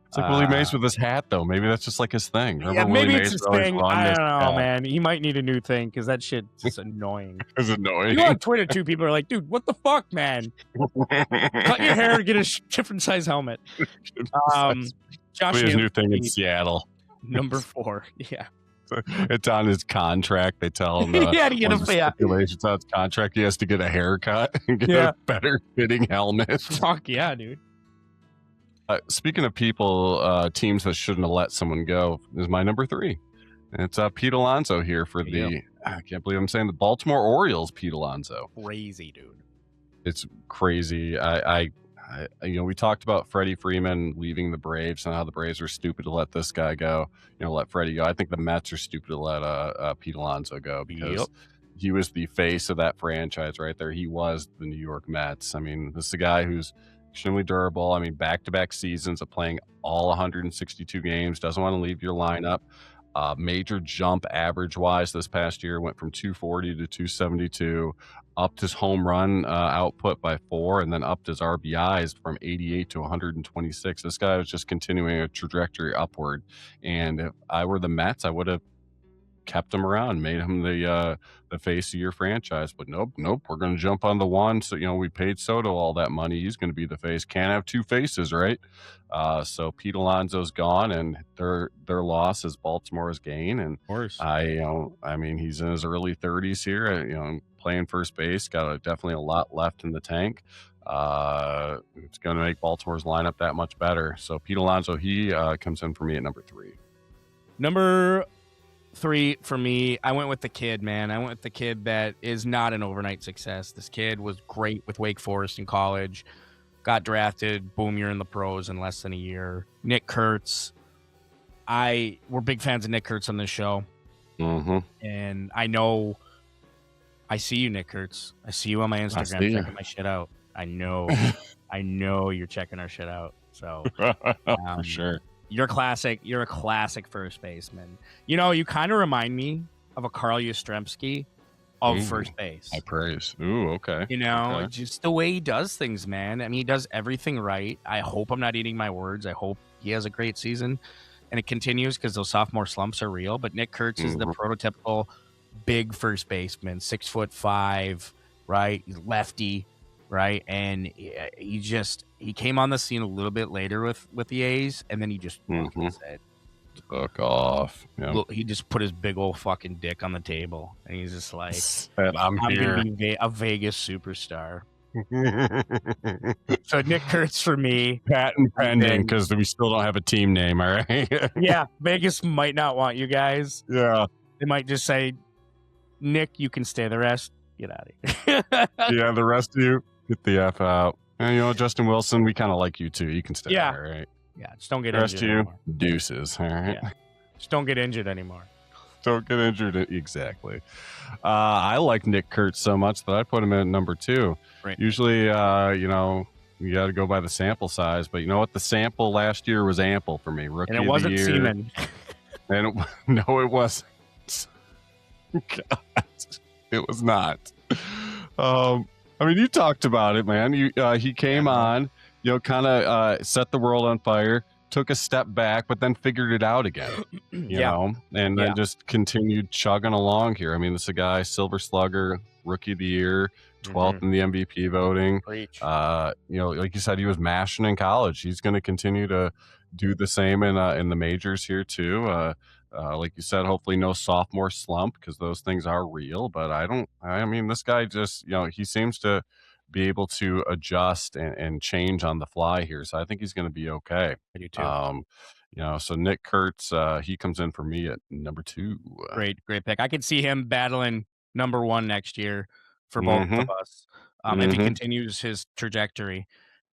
It's like Willie Mays with his hat, though. Maybe that's just like his thing. Remember maybe it's his thing. I don't know, man. He might need a new thing because that shit's just annoying. It's annoying. On Twitter, too, people are like, dude, what the fuck, man? Cut your hair, get a different size helmet. Josh his new thing in Seattle. Number 4. Yeah. It's on his contract. They tell him he had to get stipulations on his contract. He has to get a haircut and get a better fitting helmet. Fuck yeah, dude. Speaking of people, teams that shouldn't have let someone go, is my number 3. And it's Pete Alonso here for I can't believe I'm saying the Baltimore Orioles, Pete Alonso. Crazy, dude. It's crazy. We talked about Freddie Freeman leaving the Braves and how the Braves are stupid to let this guy go. Let Freddie go. I think the Mets are stupid to let Pete Alonso go because he was the face of that franchise right there. He was the New York Mets. I mean, this is a guy who's extremely durable. I mean, back-to-back seasons of playing all 162 games, doesn't want to leave your lineup. Major jump average-wise this past year, went from 240 to 272, upped his home run output by 4, and then upped his RBIs from 88 to 126. This guy was just continuing a trajectory upward, and if I were the Mets, I would have kept him around, made him the face of your franchise. But nope, we're going to jump on the one. So, we paid Soto all that money. He's going to be the face. Can't have two faces, right? So Pete Alonso's gone, and their loss is Baltimore's gain. And of course, he's in his early 30s here. Playing first base, got definitely a lot left in the tank. It's going to make Baltimore's lineup that much better. So Pete Alonso, he comes in for me at number 3. Number 3 for me, I went with the kid, man. I went with the kid that is not an overnight success. This kid was great with Wake Forest in college, got drafted, boom, you're in the pros in less than a year. Nick Kurtz. We're big fans of Nick Kurtz on this show. Mm-hmm. And I know, I see you, Nick Kurtz. I see you on my Instagram checking my shit out. I know you're checking our shit out. So for sure. You're a classic first baseman. You kind of remind me of a Carl Yastrzemski of first base. I praise. Ooh, okay. Okay. Just the way he does things, man. I mean, he does everything right. I hope I'm not eating my words. I hope he has a great season and it continues, because those sophomore slumps are real. But Nick Kurtz is the prototypical big first baseman, 6'5", right? He's lefty, right? And he came on the scene a little bit later with the A's, and then he just said, "Fuck off." Yeah. Look, he just put his big old fucking dick on the table, and he's just like, I'm here. Gonna be a Vegas superstar. So Nick Kurtz for me. Patent pending, because we still don't have a team name, all right? Yeah, Vegas might not want you guys. Yeah. They might just say, Nick, you can stay. The rest, get out of here. Yeah, the rest of you, get the F out. And, Justin Wilson, we kind of like you too. You can stay there, all right? Yeah, just don't get the rest injured of you, anymore. Deuces, all right? Yeah. Just don't get injured anymore. Don't get injured. Exactly. I like Nick Kurtz so much that I put him at number 2. Right. Usually, you got to go by the sample size, but you know what? The sample last year was ample for me. Rookie And it wasn't of the year. semen. And no, it wasn't. God, it was not. You talked about it, man. He came on, kind of set the world on fire, took a step back, but then figured it out again, you know, and then just continued chugging along here. I mean, this is a guy, Silver Slugger, Rookie of the Year, 12th in the MVP voting. Like you said, he was mashing in college. He's going to continue to do the same in the majors here too. Like you said, hopefully no sophomore slump, because those things are real. But this guy just, he seems to be able to adjust and change on the fly here. So I think he's going to be okay. I do too. So Nick Kurtz, he comes in for me at number 2. Great pick. I could see him battling number 1 next year for both of us, if he continues his trajectory.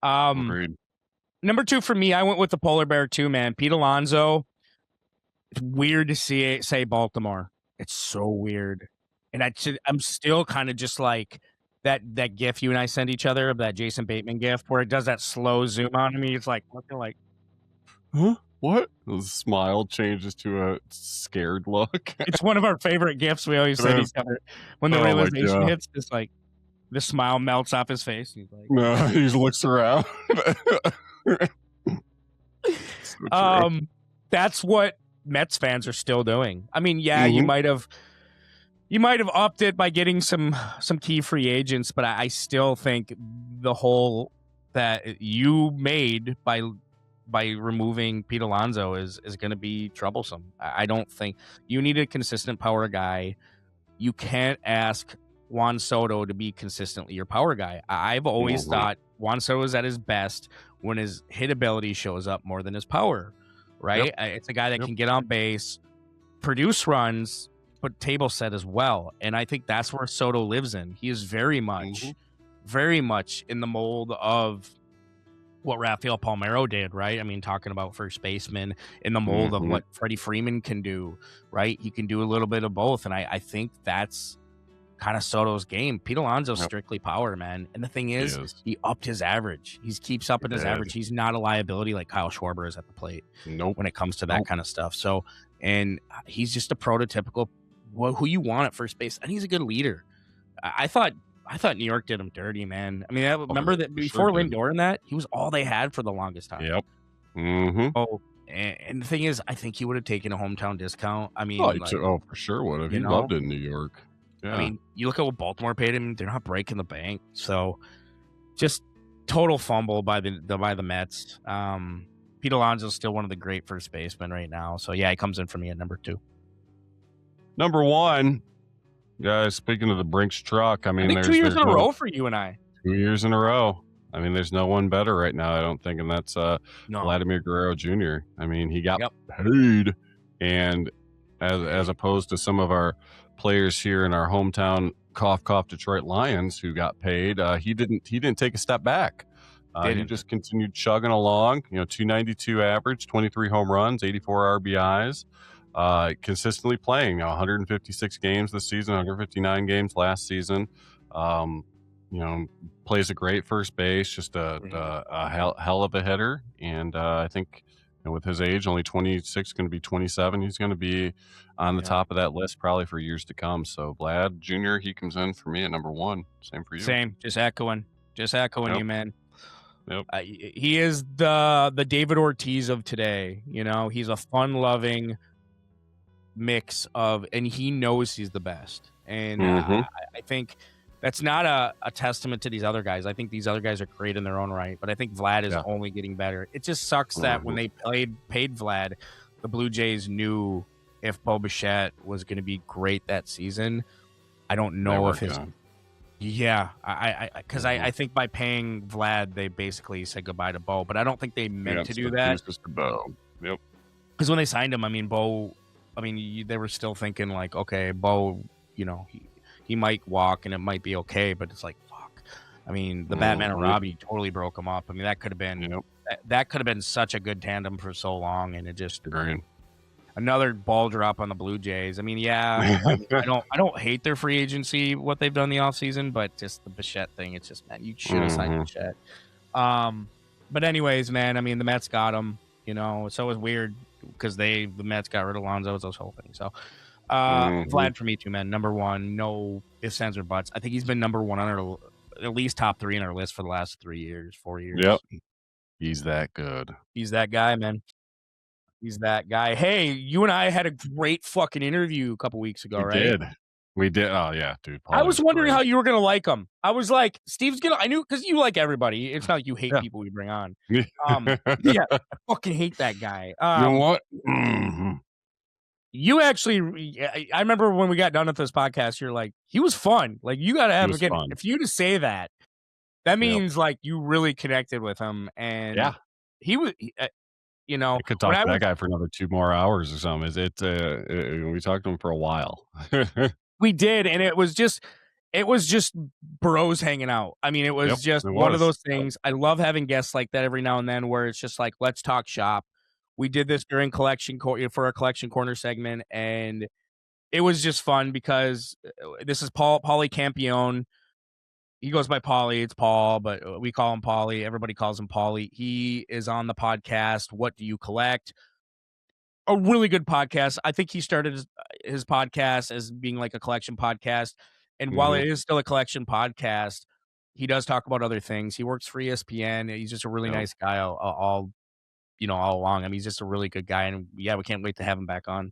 Agreed. Number 2 for me, I went with the polar bear too, man. Pete Alonso. It's weird to say Baltimore. It's so weird. And I'm still kind of just like that gif you and I send each other of that Jason Bateman gif where it does that slow zoom on me. It's like, looking like, huh? What? The smile changes to a scared look. It's one of our favorite gifs. We always send each other when the realization hits. It's like the smile melts off his face. He's like, no, he just looks around. That's what Mets fans are still doing. I mean, you might have upped it by getting some key free agents, but I still think the hole that you made by removing Pete Alonso is going to be troublesome. I don't think you need a consistent power guy. You can't ask Juan Soto to be consistently your power guy. I've always thought Juan Soto is at his best when his hit ability shows up more than his power. Right? Yep. It's a guy that can get on base, produce runs, but table set as well. And I think that's where Soto lives in. He is very much in the mold of what Rafael Palmeiro did, right? I mean, talking about first baseman, in the mold of what Freddie Freeman can do, right? He can do a little bit of both. And I think that's kind of Soto's game. Pete Alonso's strictly power, man. And the thing is, he upped his average. He keeps upping his average. He's not a liability like Kyle Schwarber is at the plate when it comes to that kind of stuff. So, and he's just a prototypical who you want at first base. And he's a good leader. I thought New York did him dirty, man. I mean, remember that before Lindor and that, he was all they had for the longest time. Yep. Mm-hmm. Oh, and the thing is, I think he would have taken a hometown discount. I mean, for sure would have. He loved it in New York. Yeah. I mean, you look at what Baltimore paid him; they're not breaking the bank. So, just total fumble by the Mets. Pete Alonso's still one of the great first basemen right now. So yeah, he comes in for me at number 2. Number 1, guys. Speaking of the Brinks truck, I mean, I think 2 years in a row for you and I. 2 years in a row. I mean, there's no one better right now, I don't think, and that's Vladimir Guerrero Jr. I mean, he got paid, and as opposed to some of our players here in our hometown cough Detroit Lions who got paid, he didn't take a step back. He just continued chugging along. 292 average, 23 home runs, 84 RBIs, consistently playing. 156 games this season, 159 games last season. Plays a great first base, just a hell of a hitter. And I think with his age, only 26, going to be 27, he's going to be on the top of that list probably for years to come. So Vlad Jr., he comes in for me at number 1. Same for you. Same, just echoing you, man. Yep. He is the David Ortiz of today. He's a fun-loving mix of, and he knows he's the best. And I think that's not a testament to these other guys. I think these other guys are great in their own right, but I think Vlad is only getting better. It just sucks that when they paid Vlad, the Blue Jays knew if Bo Bichette was going to be great that season. I don't know if his... Yeah, I think by paying Vlad, they basically said goodbye to Bo, but I don't think they meant to do that. Yep. Because when they signed him, they were still thinking like, okay, Bo, he might walk and it might be okay, but it's like, fuck. I mean, the Batman and Robbie totally broke him up. I mean, that could have been such a good tandem for so long, and it just another ball drop on the Blue Jays. I mean, I don't hate their free agency, what they've done in the offseason, but just the Bichette thing, it's just, man, you should have signed Bichette. But anyways, man, I mean, the Mets got him, so it was weird because the Mets got rid of Alonso, those whole things. So Vlad for me too, man. Number 1, no ifs, ands, or buts. I think he's been number 1 on our, at least top 3 in our list for the last 4 years. Yep. He's that good. He's that guy, man. He's that guy. Hey, you and I had a great fucking interview a couple weeks ago, right? We did. Oh, yeah, dude. I was wondering how you were going to like him. I was like, I knew, because you like everybody. It's not like you hate people we bring on. I fucking hate that guy. You know what? You actually, I remember when we got done with this podcast, you're like, he was fun. Like, you got to have, again, if you to say that means like you really connected with him. And he was... I could talk to that guy for another 2 more hours or something. We talked to him for a while. We did, and it was just bros hanging out. I mean, it was one of those things. I love having guests like that every now and then, where it's just like, let's talk shop. We did this during for a collection corner segment, and it was just fun because this is Paulie Campione. He goes by Paulie. It's Paul, but we call him Paulie. Everybody calls him Paulie. He is on the podcast, What Do You Collect? A really good podcast. I think he started his podcast as being like a collection podcast. And while it is still a collection podcast, he does talk about other things. He works for ESPN. He's just a really nice guy all along. I mean, he's just a really good guy. And we can't wait to have him back on.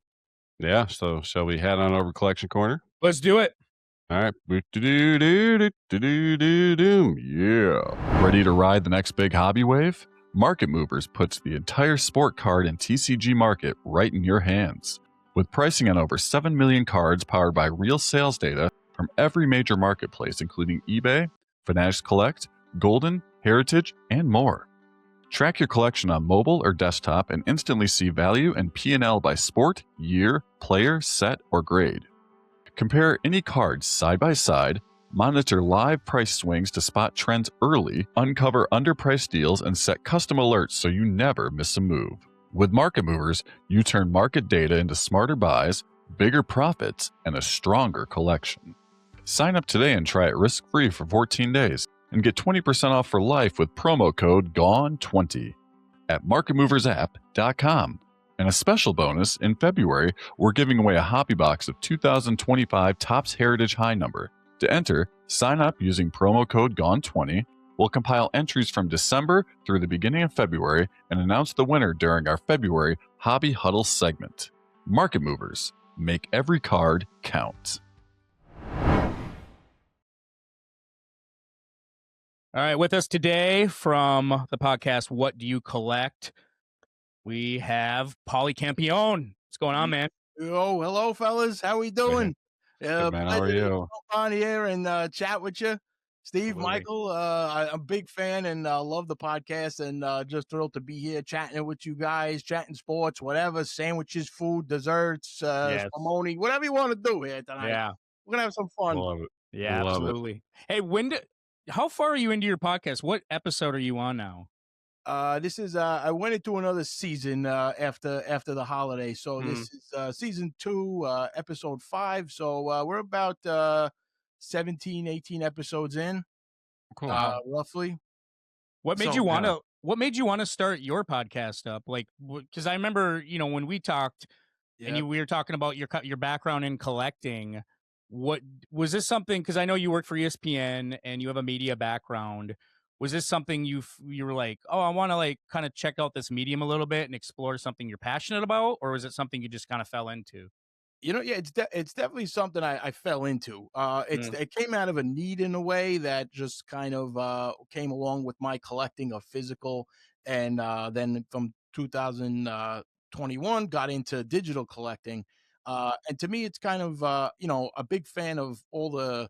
Yeah. So shall we head on over Collection Corner? Let's do it. All right. Yeah. Ready to ride the next big hobby wave? Market Movers puts the entire sport card and TCG market right in your hands. With pricing on over 7 million cards powered by real sales data from every major marketplace, including eBay, Fanatics Collect, Golden, Heritage, and more. Track your collection on mobile or desktop and instantly see value and P&L by sport, year, player, set, or grade. Compare any cards side by side, monitor live price swings to spot trends early, uncover underpriced deals, and set custom alerts so you never miss a move. With Market Movers, you turn market data into smarter buys, bigger profits, and a stronger collection. Sign up today and try it risk-free for 14 days and get 20% off for life with promo code GONE20 at marketmoversapp.com. And a special bonus, in February, we're giving away a hobby box of 2025 Topps Heritage High Number. To enter, sign up using promo code GONE20. We'll compile entries from December through the beginning of February and announce the winner during our February Hobby Huddle segment. Market Movers. Make every card count. All right, with us today from the podcast, What Do You Collect? We have Paulie Campione. What's going on, man? Oh, hello, fellas. How we doing? Good, man. How are you? Jump on here and chat with you. Steve, Absolutely. Michael, I'm a big fan and love the podcast and just thrilled to be here chatting with you guys, chatting sports, whatever, sandwiches, food, desserts, spumoni, whatever you want to do here tonight. Yeah. We're going to have some fun. Love it. Yeah, Love it. absolutely. Hey, how far are you into your podcast? What episode are you on now? This is I went into another season after the holiday. So this is season 2, episode 5. So we're about 17, 18 episodes in. Cool. Roughly. What made you want to start your podcast up? Like, because I remember, when we talked and we were talking about your background in collecting. What was this something? Because I know you work for ESPN and you have a media background. Was this something you were like, oh, I want to like kind of check out this medium a little bit and explore something you're passionate about, or was it something you just kind of fell into? It's definitely something I fell into. It came out of a need in a way that just kind of came along with my collecting of physical, and then from 2021 got into digital collecting. And to me, it's kind of a big fan of all the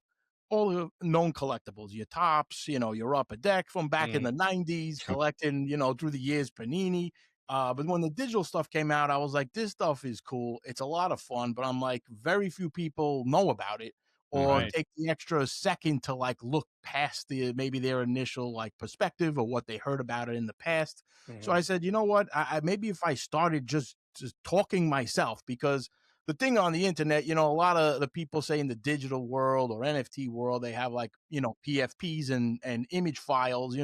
known collectibles, your Tops, your Upper Deck from back in the 90s, collecting, through the years, Panini. But when the digital stuff came out, I was like, this stuff is cool. It's a lot of fun, but I'm like, very few people know about it or take the extra second to like look past maybe their initial like perspective or what they heard about it in the past. So I said, you know what? I maybe if I started just talking myself, because the thing on the internet, a lot of the people say in the digital world or NFT world, they have like, PFPs and image files,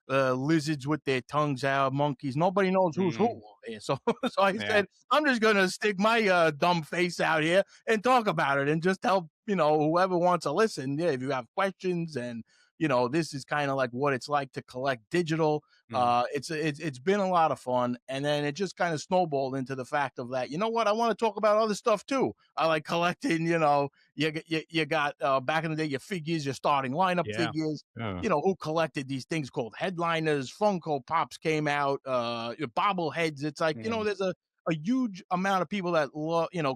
lizards with their tongues out, monkeys. Nobody knows who's who over here. So I said, I'm just going to stick my dumb face out here and talk about it and just help, whoever wants to listen. Yeah, if you have questions and, this is kind of like what it's like to collect digital. It's been a lot of fun, and then it just kind of snowballed into the fact of that. You know what? I want to talk about other stuff too. I like collecting. You got back in the day your figures, your starting lineup figures. Who collected these things called headliners? Funko Pops came out. Your bobbleheads. It's like there's a huge amount of people that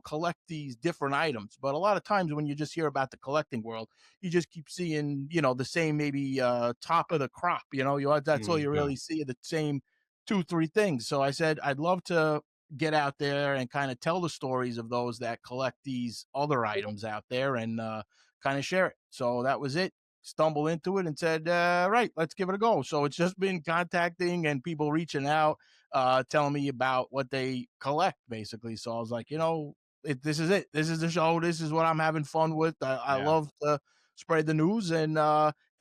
collect these different items, but a lot of times when you just hear about the collecting world, you just keep seeing the same maybe top of the crop. That's all you really see, the same 2-3 things. So I said I'd love to get out there and kind of tell the stories of those that collect these other items out there and kind of share it. So that was it. Stumbled into it and said, right, let's give it a go. So it's just been contacting and people reaching out, telling me about what they collect, basically. So I was like, this is it. This is the show. This is what I'm having fun with. I love to spread the news, and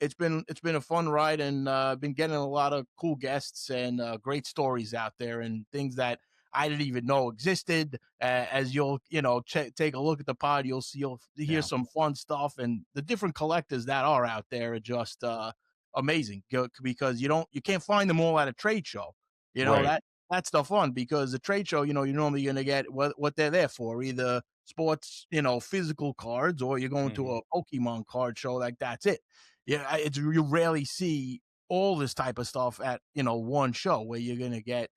it's been a fun ride, and been getting a lot of cool guests and great stories out there and things that I didn't even know existed. As you'll, take a look at the pod, you'll hear some fun stuff, and the different collectors that are out there are just amazing, because you can't find them all at a trade show. That's the fun, because the trade show, you're normally going to get what they're there for, either sports, physical cards, or you're going to a Pokemon card show. Like, that's it. Yeah, you rarely see all this type of stuff at one show, where you're going to get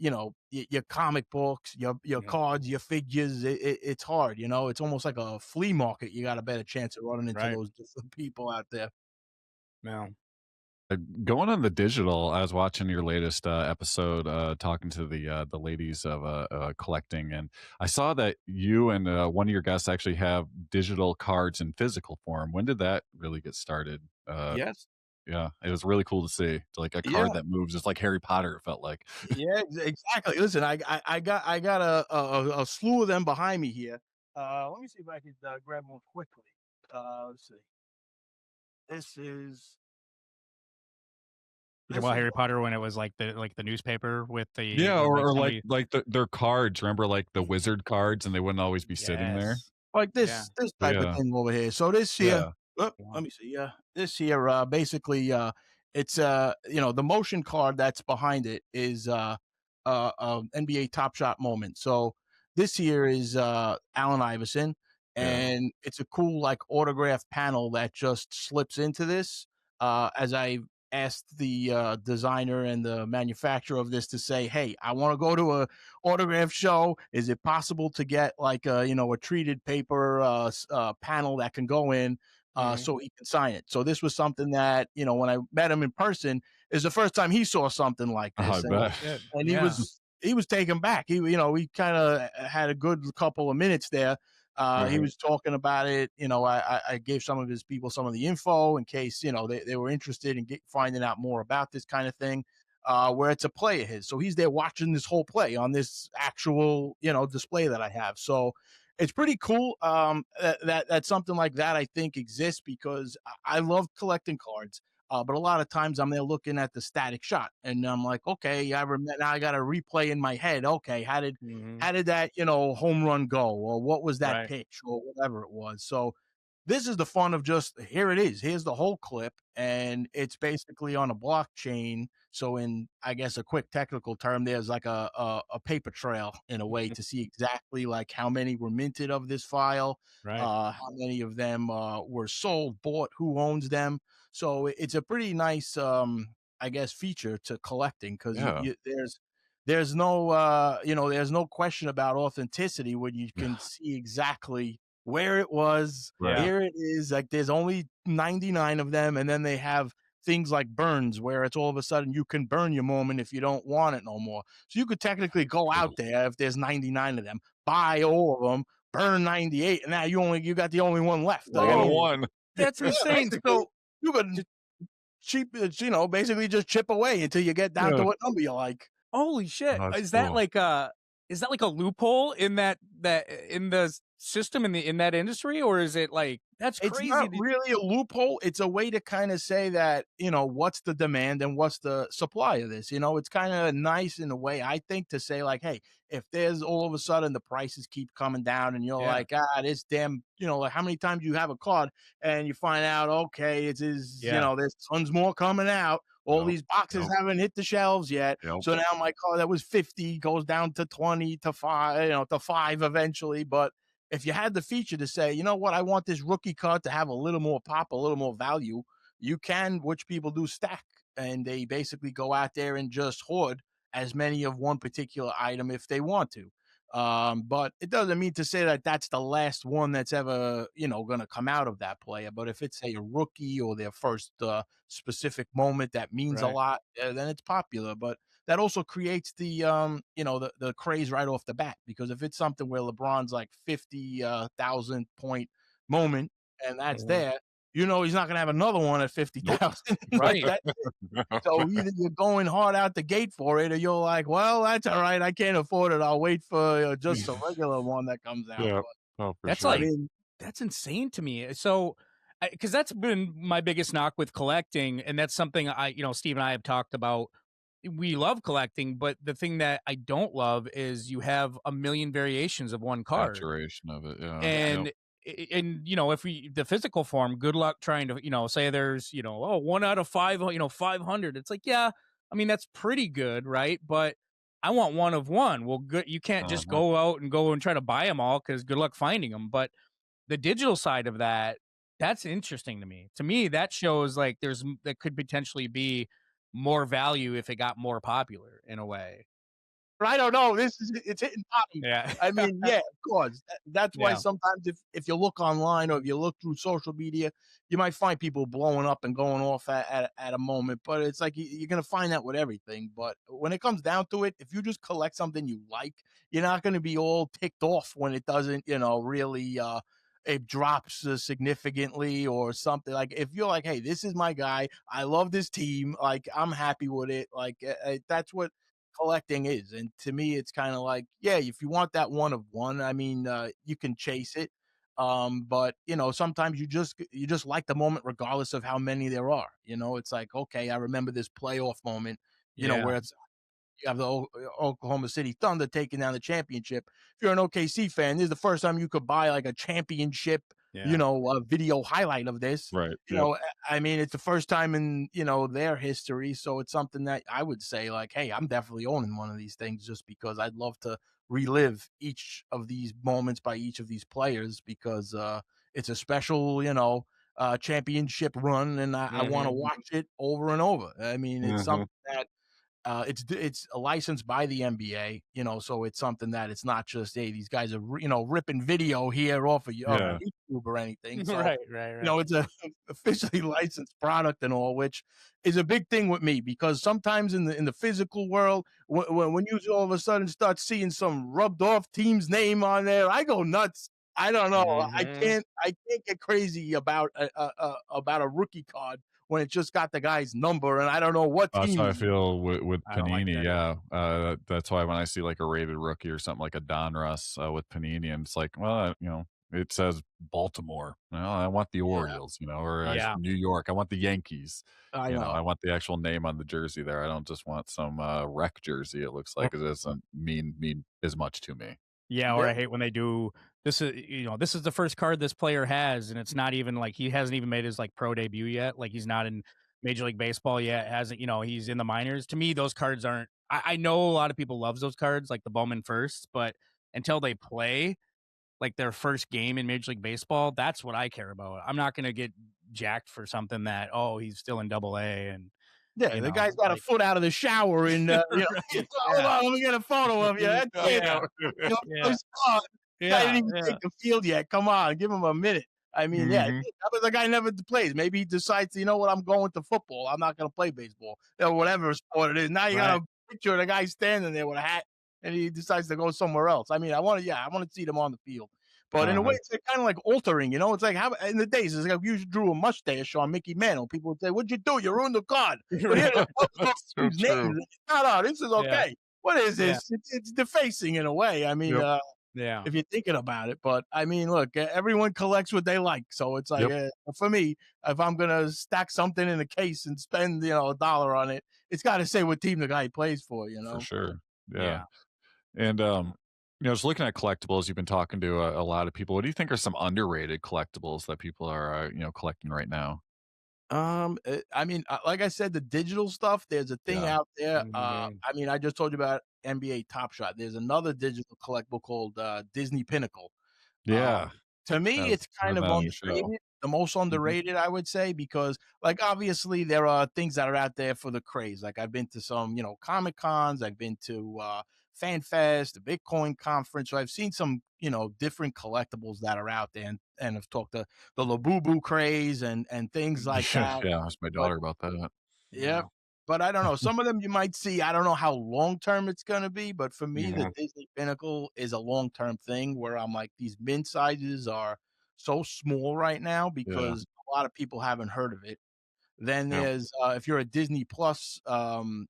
your comic books, your cards, your figures. It's hard, it's almost like a flea market. You got a better chance of running into those different people out there. Yeah. Going on the digital, I was watching your latest episode, talking to the ladies of collecting, and I saw that you and one of your guests actually have digital cards in physical form. When did that really get started? Yes. Yeah, it was really cool to see. Like a card that moves. It's like Harry Potter, it felt like. Yeah, exactly. Listen, I got a slew of them behind me here. Let me see if I can grab one quickly. let's see. This is You talking about Harry Potter when it was like the newspaper with the Yeah, with, or somebody... their cards. Remember, like the wizard cards, and they wouldn't always be sitting there. Yes. like Yeah. this type of Yeah, thing over here. So this here, yeah. let me see. This here, basically, it's the motion card that's behind it is NBA Top Shot moment. So this here is Allen Iverson, and it's a cool like autograph panel that just slips into this. As I asked the designer and the manufacturer of this to say, hey, I want to go to a autograph show. Is it possible to get like a treated paper panel that can go in so he can sign it? So this was something that when I met him in person, is the first time he saw something like I this, bet. and Yeah. he was taken back. We kind of had a good couple of minutes there. He was talking about it. I gave some of his people some of the info in case they were interested in finding out more about this kind of thing. Where it's a play of his, so he's there watching this whole play on this actual display that I have. So it's pretty cool. That something like that I think exists because I love collecting cards. But a lot of times I'm there looking at the static shot, and I'm like, okay, now I got to replay in my head. Okay, how did that home run go, or what was that Right. pitch, or whatever it was. So this is the fun of just here it is. Here's the whole clip, and it's basically on a blockchain. So in I guess a quick technical term, there's like a paper trail in a way to see exactly like how many were minted of this file, Right. how many of them were sold, bought, who owns them. So it's a pretty nice, I guess, feature to collecting because Yeah. there's no there's no question about authenticity when you can see exactly where it was. Right. Here it is. Like there's only 99 of them, and then they have things like burns where it's all of a sudden you can burn your moment if you don't want it no more. So you could technically go out there if there's 99 of them, buy all of them, burn 98, and now you got the only one left. Like, I mean, one. That's insane. So you could basically just chip away until you get down to what number you like. holy shit. Oh, that's Is that cool. like a loophole in that in the system in that industry, or is it like that's crazy? It's not really a loophole. It's a way to kind of say that, what's the demand and what's the supply of this. It's kind of nice in a way, I think, to say like, hey, if there's all of a sudden the prices keep coming down and you're like, this damn, like how many times you have a card and you find out, okay, it is, there's tons more coming out. All these boxes haven't hit the shelves yet. So now my card that was 50 goes down to 20 to 5, to 5 eventually. But if you had the feature to say, you know what, I want this rookie card to have a little more pop, a little more value, you can, which people do, stack. And they basically go out there and just hoard as many of one particular item if they want to. But it doesn't mean to say that that's the last one that's ever, going to come out of that player. But if it's a rookie or their first specific moment that means a lot, then it's popular. But that also creates the the craze right off the bat, because if it's something where LeBron's like 50,000 point moment and that's there, he's not going to have another one at 50,000. Right. So either you're going hard out the gate for it, or you're like, well, that's all right, I can't afford it, I'll wait for just a regular one that comes out. Yeah. But Oh, for That's sure. like that's insane to me. So, because that's been my biggest knock with collecting, and that's something Steve and I have talked about. We love collecting, but the thing that I don't love is you have a million variations of one card, Saturation of it. Yeah. and if the physical form, good luck trying to say there's 1 out of 5, 500. It's like, yeah, I mean that's pretty good, right? But I want one of one. Well, good. You can't just go out and try to buy them all because good luck finding them. But the digital side of that's interesting to me. To me, that shows like that could potentially be more value if it got more popular in a way. I don't know. It's hitting bottom. Yeah. I mean, yeah, of course. That's why sometimes if you look online or if you look through social media, you might find people blowing up and going off at a moment. But it's like you're going to find that with everything. But when it comes down to it, if you just collect something you like, you're not going to be all ticked off when it doesn't, really it drops significantly or something. Like if you're like, hey, this is my guy, I love this team, like I'm happy with it, like that's what collecting is. And to me, it's kind of like, yeah, if you want that one of one, I mean, you can chase it. But sometimes you just like the moment regardless of how many there are. It's like, okay, I remember this playoff moment, Yeah. where you have the Oklahoma City Thunder taking down the championship. If you're an OKC fan, this is the first time you could buy like a championship, Yeah. a video highlight of this. Right. I mean, it's the first time in, their history. So it's something that I would say like, hey, I'm definitely owning one of these things just because I'd love to relive each of these moments by each of these players because it's a special, championship run and I want to watch it over and over. I mean, it's something that it's a license by the NBA, so it's something that it's not just, hey, these guys are, ripping video here off of Yeah. YouTube or anything. So, Right. it's a officially licensed product and all, which is a big thing with me because sometimes in the physical world, when you all of a sudden start seeing some rubbed off team's name on there, I go nuts. I don't know. I can't get crazy about a rookie card when it just got the guy's number and I don't know what That's team. how I feel with I don't like Panini. that. Yeah, that's why when I see like a rated rookie or something like a Donruss with Panini, and it's like, well, it says Baltimore. I want the Orioles, or Yeah. New York. I want the Yankees. I know. I want the actual name on the jersey there. I don't just want some rec jersey. It looks like it doesn't mean as much to me. Yeah, or I hate when they do this is the first card this player has, and it's not even like he hasn't even made his like pro debut yet. Like he's not in Major League Baseball yet, hasn't, he's in the minors. To me, those cards aren't I know a lot of people loves those cards, like the Bowman first, but until they play like their first game in Major League Baseball, that's what I care about. I'm not gonna get jacked for something that, he's still in AA and Yeah, the guy's got a foot out of the shower and hold on, let me get a photo of you. That's it. Guy didn't even take the field yet. Come on, give him a minute. I mean, the guy never plays. Maybe he decides, you know what, I'm going to football. I'm not going to play baseball or whatever sport it is. Now you got a picture of the guy standing there with a hat, and he decides to go somewhere else. I mean, I want to see them on the field. But in a way, it's kind of like altering, It's like how in the days, it's like if you drew a mustache on Mickey Mantle, people would say, "What'd you do? You ruined the card." But here, no, this is okay. Yeah. What is this? Yeah. It's defacing in a way. I mean, yeah. If you're thinking about it, but I mean, look, everyone collects what they like. So it's like, for me, if I'm going to stack something in a case and spend, $1 on it, it's got to say what team the guy plays for, For sure. Yeah. And, just looking at collectibles, you've been talking to a lot of people. What do you think are some underrated collectibles that people are, collecting right now? I mean, like I said, the digital stuff, there's a thing out there. I mean, I just told you about NBA Top Shot. There's another digital collectible called Disney Pinnacle. Yeah. To me, it's kind of underrated, the most underrated, I would say, because like obviously there are things that are out there for the craze. Like I've been to some, Comic Cons, I've been to Fan Fest, the Bitcoin conference. So I've seen some, different collectibles that are out there and have talked to the Labubu craze and things like that. Yeah, asked my daughter about that. Yeah. But I don't know. Some of them you might see. I don't know how long term it's going to be. But for me, the Disney Pinnacle is a long term thing where I'm like, these mint sizes are so small right now because a lot of people haven't heard of it. Then there's if you're a Disney Plus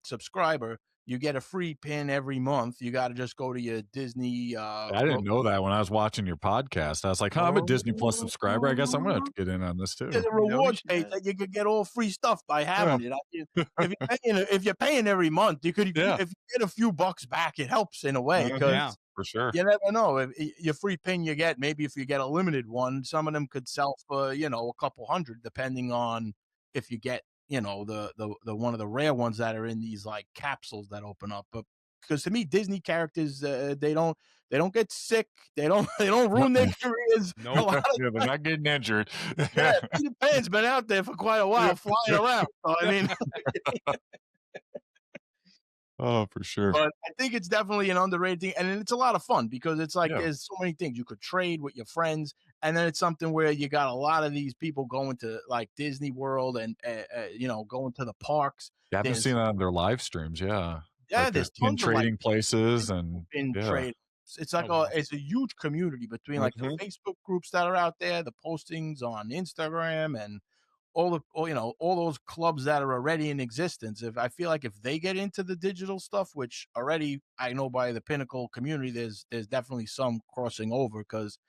subscriber, you get a free pin every month. You got to just go to your Disney. I didn't know that when I was watching your podcast. I was like, I'm a Disney Plus subscriber. I guess I'm going to have to get in on this too. There's a reward page that you could get all free stuff by having it. If you're paying every month, you could if you get a few bucks back, it helps in a way. For sure. You never know. If your free pin you get, maybe if you get a limited one, some of them could sell for, a couple hundred, depending on if you get, the one of the rare ones that are in these like capsules that open up. But because to me, Disney characters, they don't get sick. They don't ruin their careers. No, they're not getting injured. Peter Pan's been out there for quite a while flying around. So, I mean. Oh, for sure. But I think it's definitely an underrated thing. And it's a lot of fun because it's like there's so many things you could trade with your friends. And then it's something where you got a lot of these people going to like Disney World and, going to the parks. Yeah, I've been seeing that on their live streams. Yeah. Yeah, like there's in tons trading of places and trade. It's like it's a huge community between like the Facebook groups that are out there, the postings on Instagram and all those clubs that are already in existence. If I feel like if they get into the digital stuff, which already I know by the Pinnacle community, there's definitely some crossing over because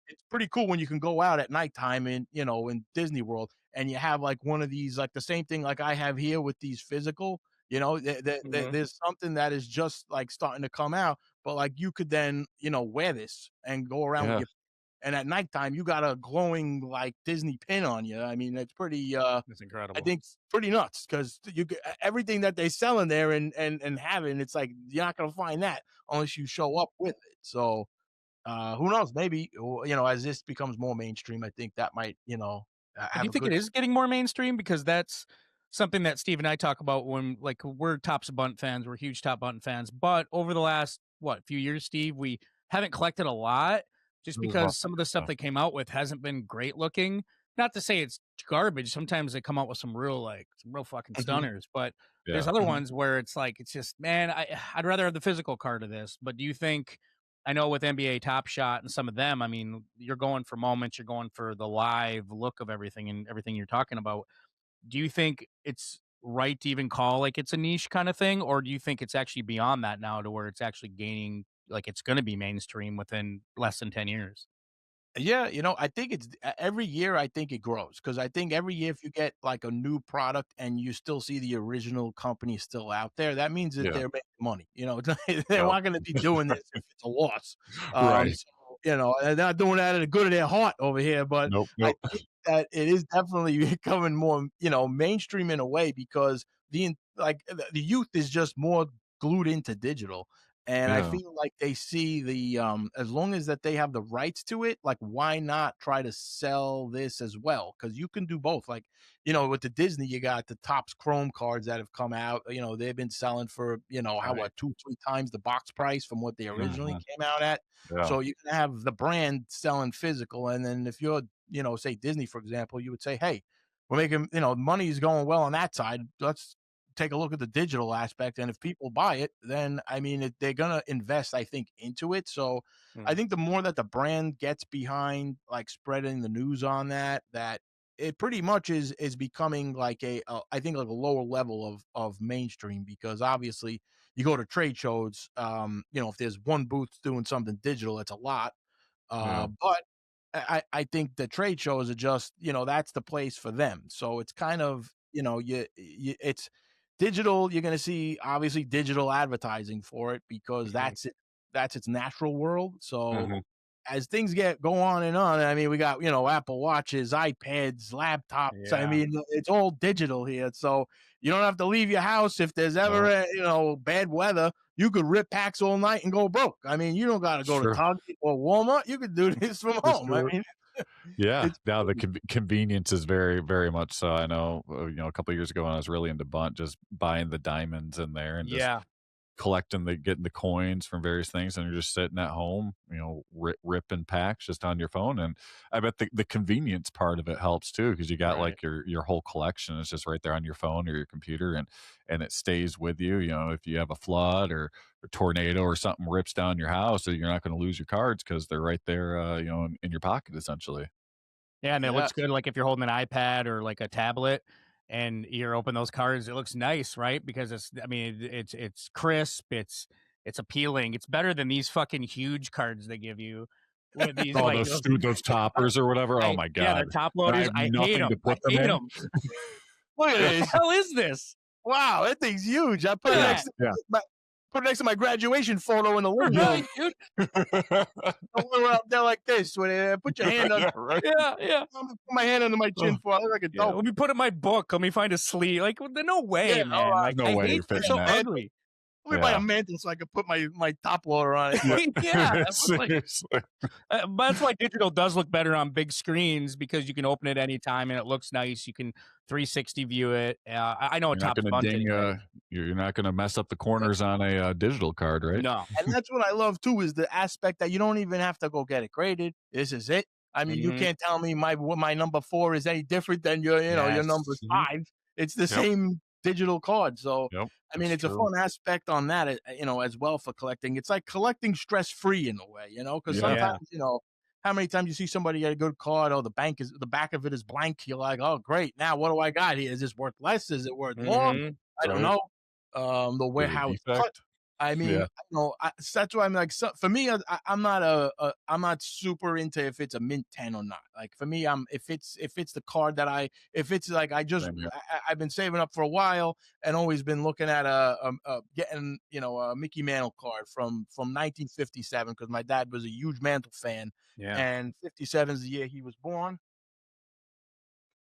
it's pretty cool when you can go out at nighttime in, in Disney World and you have like one of these, like the same thing like I have here with these physical, Mhm. there's something that is just like starting to come out, but like you could then, wear this and go around with Yeah. your, and at nighttime you got a glowing like Disney pin on you. I mean, it's pretty, That's I incredible. think it's pretty nuts because everything that they sell in there and having, it's like you're not gonna find that unless you show up with it. So who knows? Maybe as this becomes more mainstream, I think that might Do you have a think it good. is getting more mainstream? Because that's something that Steve and I talk about when, like, we're Topps Bunt fans. We're huge Top Bunt fans. But over the last, few years, Steve, we haven't collected a lot just because some of the stuff Yeah. they came out with hasn't been great looking. Not to say it's garbage. Sometimes they come out with some real fucking Mhm, stunners. But there's Yeah. other mhm. ones where it's like, it's just, man, I'd rather have the physical card of this. But do you think, I know with NBA Top Shot and some of them, I mean, you're going for moments, you're going for the live look of everything and everything you're talking about. Do you think it's right to even call like it's a niche kind of thing, or do you think it's actually beyond that now to where it's actually gaining, like it's going to be mainstream within less than 10 years? Yeah, I think it's every year. I think it grows because I think every year if you get like a new product and you still see the original company still out there, that means that Yeah. they're making money. They're Yep. not going to be doing this if it's a loss. Right. So they're not doing that at the good of their heart over here. But Nope. I Nope. think that it is definitely becoming more mainstream in a way because the youth is just more glued into digital. And I Yeah. feel like they see as long as that they have the rights to it, like why not try to sell this as well? Because you can do both. Like, with the Disney, you got the Topps Chrome cards that have come out. They've been selling for, how Right. what 2, 3 times the box price from what they originally Mhm. came out at. Yeah. So you can have the brand selling physical, and then if you're, say Disney, for example, you would say, hey, we're making, money is going well on that side. Let's take a look at the digital aspect, and if people buy it, then I mean they're gonna invest, I think, into it. So I Mm. think the more that the brand gets behind like spreading the news on that it pretty much is becoming like I think like a lower level of mainstream, because obviously you go to trade shows, if there's one booth doing something digital, it's a lot. Yeah. But I think the trade shows are just, that's the place for them. So it's kind of, it's digital. You're going to see obviously digital advertising for it because Mhm. that's it. That's its natural world. So Mhm. as things go on and on, I mean, we got, Apple Watches, iPads, laptops. I Yeah. mean, it's all digital here. So you don't have to leave your house if there's ever, No. bad weather. You could rip packs all night and go broke. I mean, you don't got to go to Sure. Target or Walmart. You could do this from For home. I sure. mean, Yeah. it's Now the crazy. convenience is very, very much so. I know, a couple of years ago when I was really into bunt, just buying the diamonds in there and just Yeah. getting the coins from various things, and you're just sitting at home, ripping packs just on your phone. And I bet the convenience part of it helps too, because you got Right. like your whole collection is just right there on your phone or your computer, and it stays with you. If you have a flood or a tornado or something rips down your house, so you're not going to lose your cards because they're right there, in your pocket essentially. Yeah, and it looks Yes. good, like, if you're holding an iPad or, like, a tablet and you're open those cards, it looks nice, right? Because it's, I mean, it's crisp, it's appealing. It's better than these fucking huge cards they give you with these, Oh, like, those those toppers or whatever. Oh my yeah, god, they're top and I loaders. have I hate nothing to them. I put them hate in. them. Look at What the this. hell is this? Wow, that thing's huge. I put Look it at next that. to Yeah. put it next to my graduation photo in the living room. Right, dude. We're up there like this. When put your hand on, Yeah, right. Yeah, yeah. put my hand under my Oh, chin for. I look like a Yeah, dope. let me put in my book. Let me find a sleeve. Like, no Yeah, way, all man. right. Like, no I way hate you're they're fitting so that. Mantle. ugly. Let me buy a Yeah. mantle so I can put my top loader on it. Yeah. Yeah, it's like, Seriously. but that's why digital does look better on big screens because you can open it anytime and it looks nice. You can 360 view it. I know a You're not Topps gonna Bunt ding, anyway. you're not gonna mess up the corners on a, digital card, right? No. And that's what I love too, is the aspect that you don't even have to go get it graded. This is it. I mean, you Mhm. can't tell me my number 4 is any different than your number Yes. Mhm. 5. It's the Yep. same digital card. So, Yep. I mean, That's it's a true. fun aspect on that, as well for collecting. It's like collecting stress free in a way, because Yeah. Yeah. sometimes, how many times you see somebody get a good card, or the back of it is blank. You're like, oh, great. Now what do I got here? Is this worth less? Is it worth more? Mhm. I don't Right. know. The way Is it a how it's cut. defect? I mean, Yeah. you know, that's why I'm like, so, for me, I'm not I'm not super into if it's a mint 10 or not. Like for me, if it's the card that if it's like Same here. I've been saving up for a while and always been looking at getting, you know, a Mickey Mantle card from 1957 because my dad was a huge Mantle fan, Yeah. and 57 is the year he was born.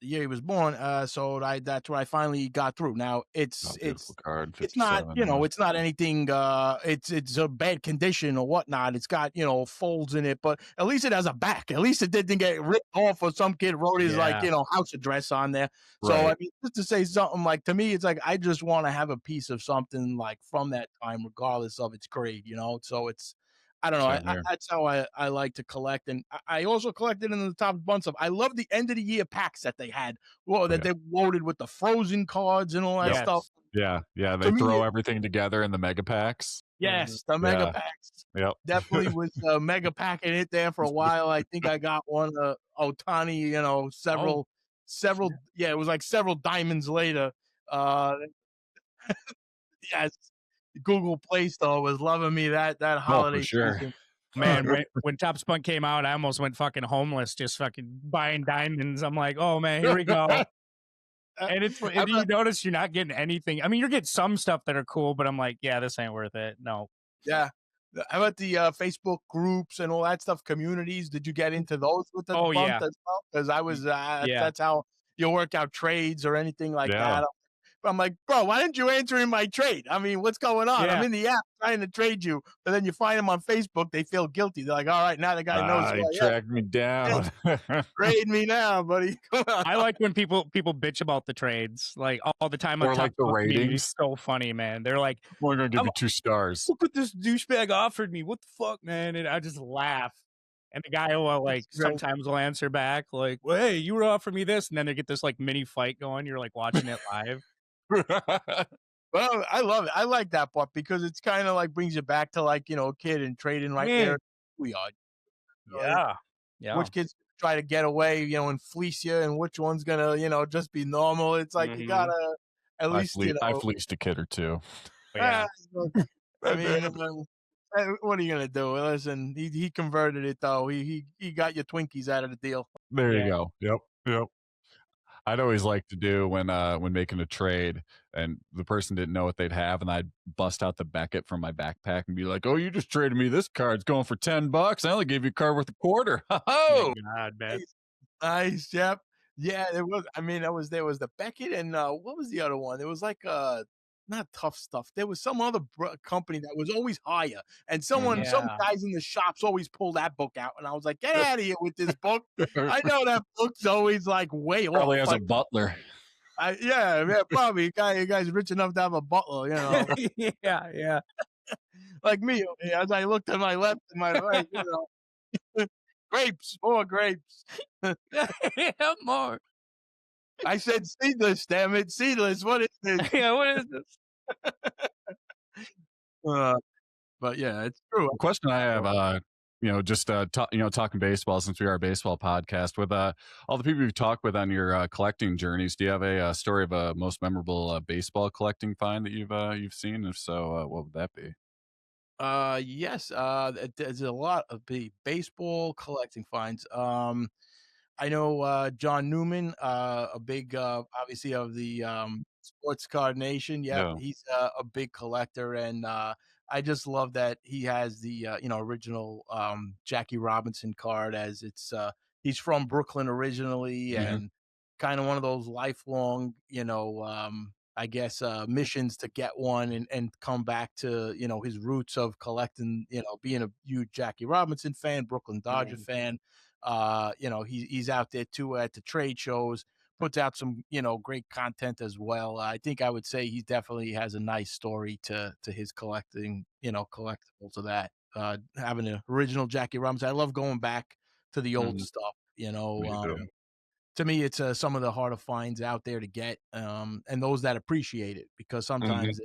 So that's where I finally got through. Now Beautiful card, it's not, 57. you know, it's not anything it's a bad condition or whatnot. It's got, you know, folds in it, but at least it has a back. At least it didn't get ripped off or some kid wrote his like, you know, house address on there. So I Right. mean, just to say something, like, to me, it's like I just want to have a piece of something like from that time, regardless of its grade, you know. So it's, I don't know. Same here. That's how I like to collect, and I also collected in the top bunch of. I love the end of the year packs that they had. Well, that yeah. they loaded with the frozen cards and all that Yes. stuff. Yeah. To They me, throw everything together in the mega packs. yes, the mega Yeah. packs. Yep. Definitely was mega packing it there for a while. I think I got one Otani, you know, several, yeah, it was like several diamonds later. Yes, Google Play Store was loving me that Oh, holiday for sure. season. Man, when Top Spunk came out, I almost went fucking homeless, just fucking buying diamonds. I'm like, oh man, here we go. And you notice you're not getting anything. I mean, you're getting some stuff that are cool, but I'm like, yeah, this ain't worth it. No. Yeah. How about the Facebook groups and all that stuff, communities? Did you get into those with the Oh, bump yeah. as well? Because I was, Yeah. that's how you work out trades or anything like Yeah. that. But I'm like, bro, why didn't you answer in my trade? I mean, what's going on? I'm Yeah. in the app trying to trade you, but then you find them on Facebook. They feel guilty. They're like, all right, now the guy knows who I am. Tracked me down. Trade me now, buddy. Come on. I like when people bitch about the trades, like all the time. Or on like Top the Spunk community. ratings. It's so funny, man. They're like, We're gonna give you 2 stars. look what this douchebag offered me. What the fuck, man? And I just laugh. And the guy will like sometimes will answer back like, well, hey, you were offering me this, and then they get this like mini fight going. You're like watching it live. Well, I love it. I like that part because it's kind of like brings you back to like, you know, a kid and trading right there. We are. Yeah. Which kids try to get away, you know, and fleece you, and which one's gonna, you know, just be normal. It's like you gotta at least, you know. I fleeced a kid or two. Yeah. I mean, what are you gonna do? Listen, he converted it though. He got your Twinkies out of the deal. There you go. Yep. I'd always like to do when making a trade and the person didn't know what they'd have, and I'd bust out the Beckett from my backpack and be like, "Oh, you just traded me this card. It's going for $10. I only gave you a card worth a quarter." Oh, God, man. Nice, yep. Yeah, there was. I mean, there was the Beckett and what was the other one? There was like not Tough Stuff. There was some other company that was always higher, and some guys in the shops always pull that book out, and I was like, "Get out of here with this book!" I know that book's always like way probably off. has a butler. Yeah, probably. You guys rich enough to have a butler, you know. yeah. Like me, as I looked to my left and my right, you know. Grapes, more grapes. More. I said seedless, damn it. Seedless. What is this? Yeah, what is this? But yeah, it's true. The question I have, just talking baseball, since we are a baseball podcast, with all the people you've talked with on your collecting journeys, do you have a story of a most memorable baseball collecting find that you've seen? If so, what would that be? Yes. There's a lot of baseball collecting finds. I know John Newman, a big, obviously of the Sports Card Nation. Yeah, he's a big collector, and I just love that he has the original Jackie Robinson card, as it's he's from Brooklyn originally, and kind of one of those lifelong, I guess missions to get one and come back to his roots of collecting, being a huge Jackie Robinson fan, Brooklyn Dodger fan. He's out there too at the trade shows, puts out some great content as well. I think I would say he definitely has a nice story to his collecting, collectibles of that. Having the original Jackie Robinson, I love going back to the old stuff. To me, it's some of the harder finds out there to get, and those that appreciate it, because sometimes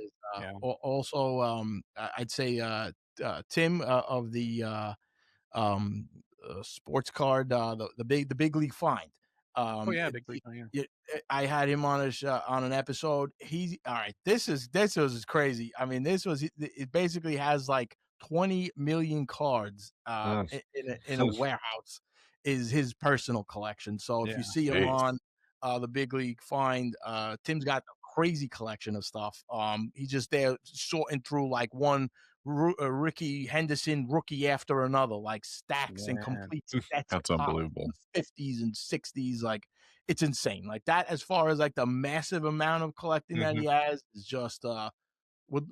also I'd say Tim of the sports card, the big league find. Oh yeah, big league. I had him on on an episode. He's all right. This was crazy. I mean, it basically has like 20 million cards in a warehouse. Is his personal collection. So if you see him on the big league find, Tim's got a crazy collection of stuff. He's just there sorting through like one Ricky Henderson rookie after another, like stacks and complete sets. That's unbelievable. 50s and 60s, like it's insane. Like that, as far as like the massive amount of collecting that he has, is just would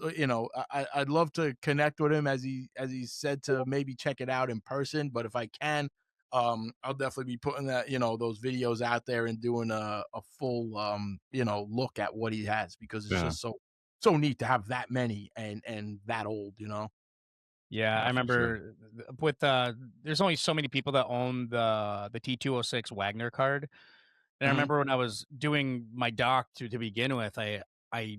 I'd love to connect with him, as he said, to maybe check it out in person. But if I can, I'll definitely be putting that those videos out there and doing a full look at what he has, because it's just so neat to have that many and that old. Yeah, I remember with there's only so many people that own the T206 Wagner card. And I remember when I was doing my doc to begin with, I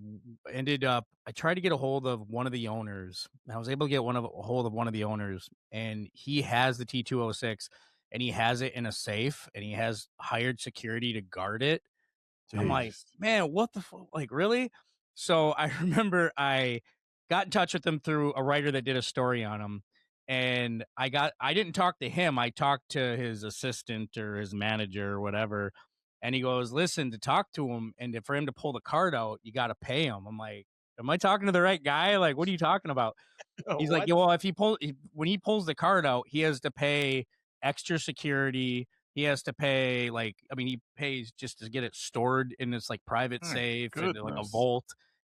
ended up, I tried to get a hold of one of the owners. And I was able to get a hold of one of the owners, and he has the T206 and he has it in a safe, and he has hired security to guard it. I'm like, man, what the fuck? Like, really? So I remember I got in touch with him through a writer that did a story on him. And I didn't talk to him. I talked to his assistant or his manager or whatever. And he goes, listen, to talk to him and for him to pull the card out, you got to pay him. I'm like, am I talking to the right guy? Like, what are you talking about? He's like, yeah, well, when he pulls the card out, he has to pay extra security. He has to pay, like, I mean, he pays just to get it stored in this like private safe and like a vault.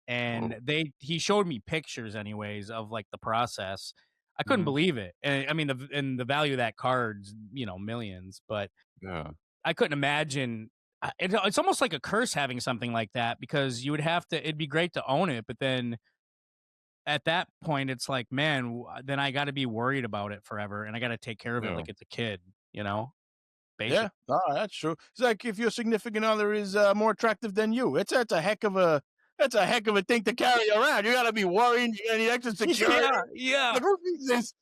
And he showed me pictures anyways of like the process. I couldn't believe it. And I mean, the value of that card's, millions, but I couldn't imagine. It's almost like a curse having something like that, because you would have to, it'd be great to own it, but then at that point it's like, man, then I got to be worried about it forever, and I got to take care of it like it's a kid, Basically. Yeah, that's true. It's like if your significant other is more attractive than you. That's a heck of a thing to carry around. You got to be worrying. You got to need extra security. Yeah. Like, who needs this?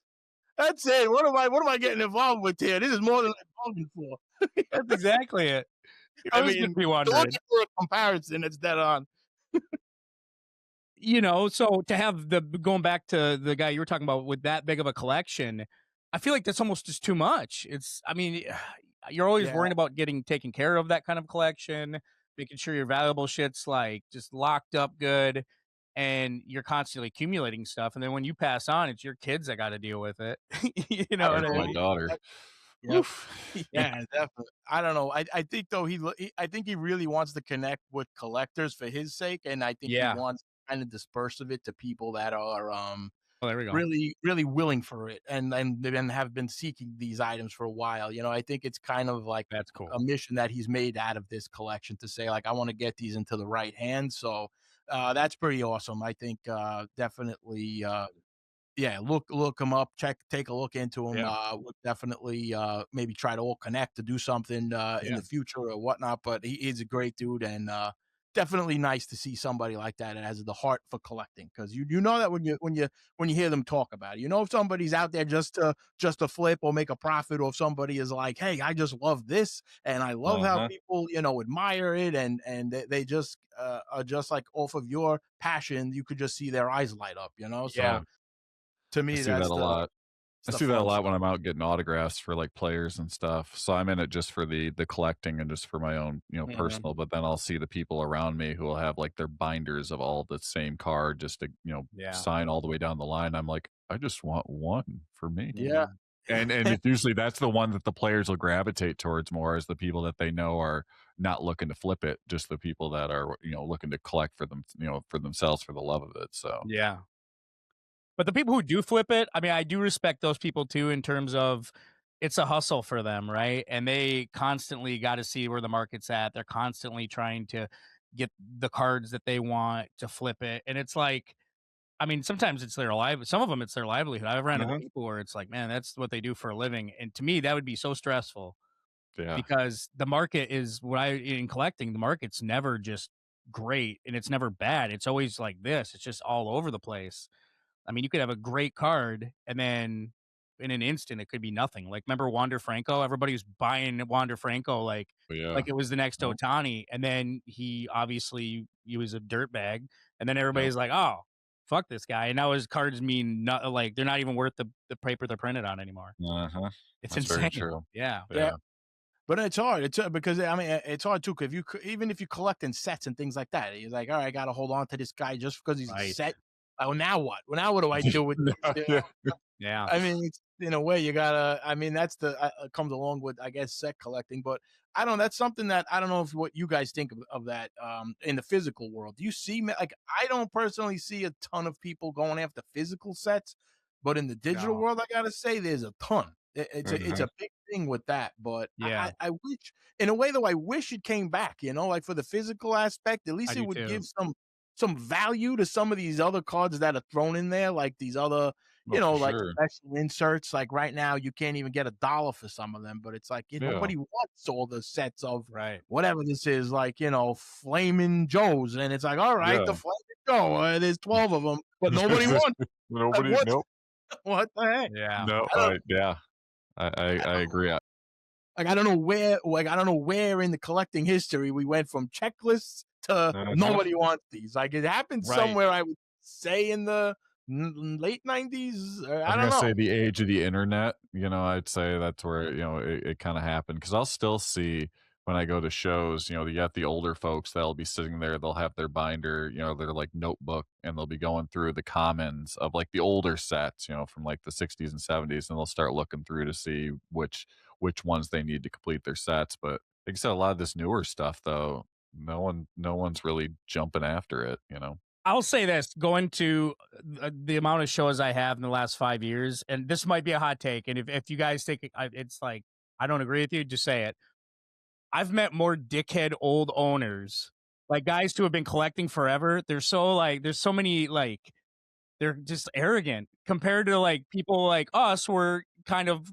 That's it. What am I getting involved with here? This is more than I'm voting for. That's exactly it. I mean, be wondering. For a comparison, it's dead on. So to have going back to the guy you were talking about with that big of a collection, I feel like that's almost just too much. You're always worrying about getting taken care of, that kind of collection, making sure your valuable shit's like just locked up good, and you're constantly accumulating stuff. And then when you pass on, it's your kids that got to deal with it. What I mean? My daughter. Yeah, definitely. I don't know. I think though I think he really wants to connect with collectors for his sake, and I think he wants to kind of disperse of it to people that are there we go. really, really willing for it, and have been seeking these items for a while. I think it's kind of like that's cool. A mission that he's made out of this collection, to say like, I want to get these into the right hands. So that's pretty awesome. I think definitely. Look him up, take a look into him. We'll definitely maybe try to all connect to do something in the future or whatnot. But he's a great dude, and definitely nice to see somebody like that has the heart for collecting, because you know that when you hear them talk about it, if somebody's out there just to flip or make a profit, or if somebody is like, hey, I just love this and I love how people admire it, and they just are just like off of your passion, you could just see their eyes light up. So to me, I see that a lot. I see that a lot when I'm out getting autographs for like players and stuff. So I'm in it just for the collecting and just for my own, personal. But then I'll see the people around me who will have like their binders of all the same card just to, sign all the way down the line. I'm like, I just want one for me. Yeah. And it's usually that's the one that the players will gravitate towards more, as the people that they know are not looking to flip it, just the people that are, looking to collect for them, for themselves, for the love of it. So yeah. But the people who do flip it, I mean, I do respect those people too, in terms of it's a hustle for them, right? And they constantly got to see where the market's at. They're constantly trying to get the cards that they want to flip it. And it's like, I mean, sometimes it's their some of them it's their livelihood. I've run into people where it's like, man, that's what they do for a living. And to me, that would be so stressful. Yeah. Because the market is in collecting, the market's never just great and it's never bad. It's always like this. It's just all over the place. I mean, you could have a great card and then in an instant, it could be nothing. Like, remember Wander Franco? Everybody was buying Wander Franco like it was the next Yep. Ohtani, and then he was a dirtbag, and then Yep. everybody's like, "Oh, fuck this guy," and now his cards mean not like they're not even worth the paper they're printed on anymore. It's That's very insane. true. Yeah. Yeah. But it's hard. It's because I mean it's hard too. Because even if you collect in sets and things like that, you're like, all right, I got to hold on to this guy just because he's a Right. set. Oh, now what? Well, now what do I do with this? You know? Yeah. I mean, it's, in a way, you gotta. I mean, that's the comes along with, I guess, set collecting. But I don't. That's something that I don't know if what you guys think of that in the physical world. Do you see like I don't personally see a ton of people going after physical sets, but in the digital No. world, I gotta say, there's a ton. It's a big thing with that. But Yeah. I wish, in a way, though, I wish it came back. You know, like for the physical aspect, at least I it do would too. give some value to some of these other cards that are thrown in there, like these other. You know, like special inserts. Like right now, you can't even get $1 for some of them. But it's like nobody wants all the sets of whatever this is. Like Flaming Joes, and it's like, all right, the Flaming Joe. There's 12 of them, but nobody wants. Nobody. Like, Nope. What the heck? Yeah. No. I agree. Like I don't know where in the collecting history we went from checklists to nobody wants these. Like it happened somewhere, I would say in the late 90s. I don't know. Say the age of the internet. I'd say that's where it kind of happened, because I'll still see when I go to shows. You got the older folks that'll be sitting there. They'll have their binder, their like notebook, and they'll be going through the commons of like the older sets, from like the 60s and 70s, and they'll start looking through to see which ones they need to complete their sets. But like I said, a lot of this newer stuff, though, no one's really jumping after it. I'll say this, going to the amount of shows I have in the last 5 years, and this might be a hot take, and if you guys think it's like, I don't agree with you, just say it. I've met more dickhead old owners, like guys who have been collecting forever. They're so like, there's so many, like, they're just arrogant compared to like people like us, were kind of,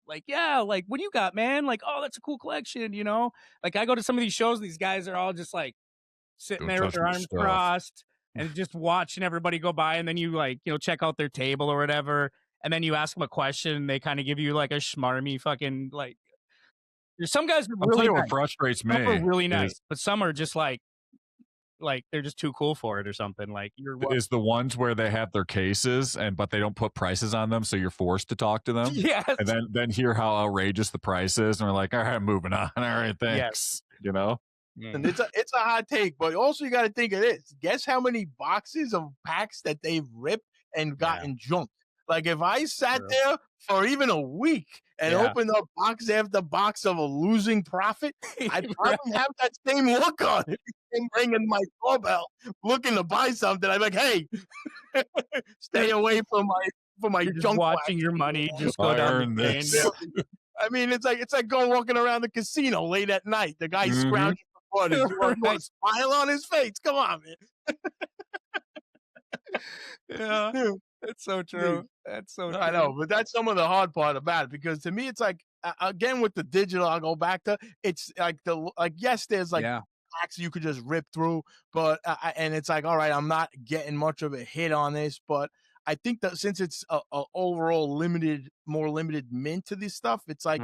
like, yeah, like, what do you got, man? Like, oh, that's a cool collection, Like I go to some of these shows, these guys are all just like, sitting there with their arms crossed and just watching everybody go by, and then you like check out their table or whatever, and then you ask them a question and they kind of give you like a schmarmy fucking like. There's some guys are really nice. What frustrates me, some are really nice, but some are just like they're just too cool for it or something. Like is the ones where they have their cases but they don't put prices on them, so you're forced to talk to them. Yes. And then hear how outrageous the price is, and we're like, all right, moving on. All right, thanks. Yes. And it's a hot take, but also you got to think of this. Guess how many boxes of packs that they've ripped and gotten junked? Like if I sat there for even a week and opened up box after box of a losing profit, I'd probably have that same look on it and ringing my doorbell, looking to buy something. I'm like, hey, stay away from my You're junk. Watching your money just go down the drain. I mean, it's like going walking around the casino late at night. The guy scrounging for quarters. You want a smile on his face? Come on, man. Yeah, that's so true. That's so true. I know, but that's some of the hard part about it, because to me, it's like, again, with the digital, I'll go back to, it's like yes, there's like packs you could just rip through, but and it's like, all right, I'm not getting much of a hit on this, but I think that since it's a overall more limited mint to this stuff, it's like,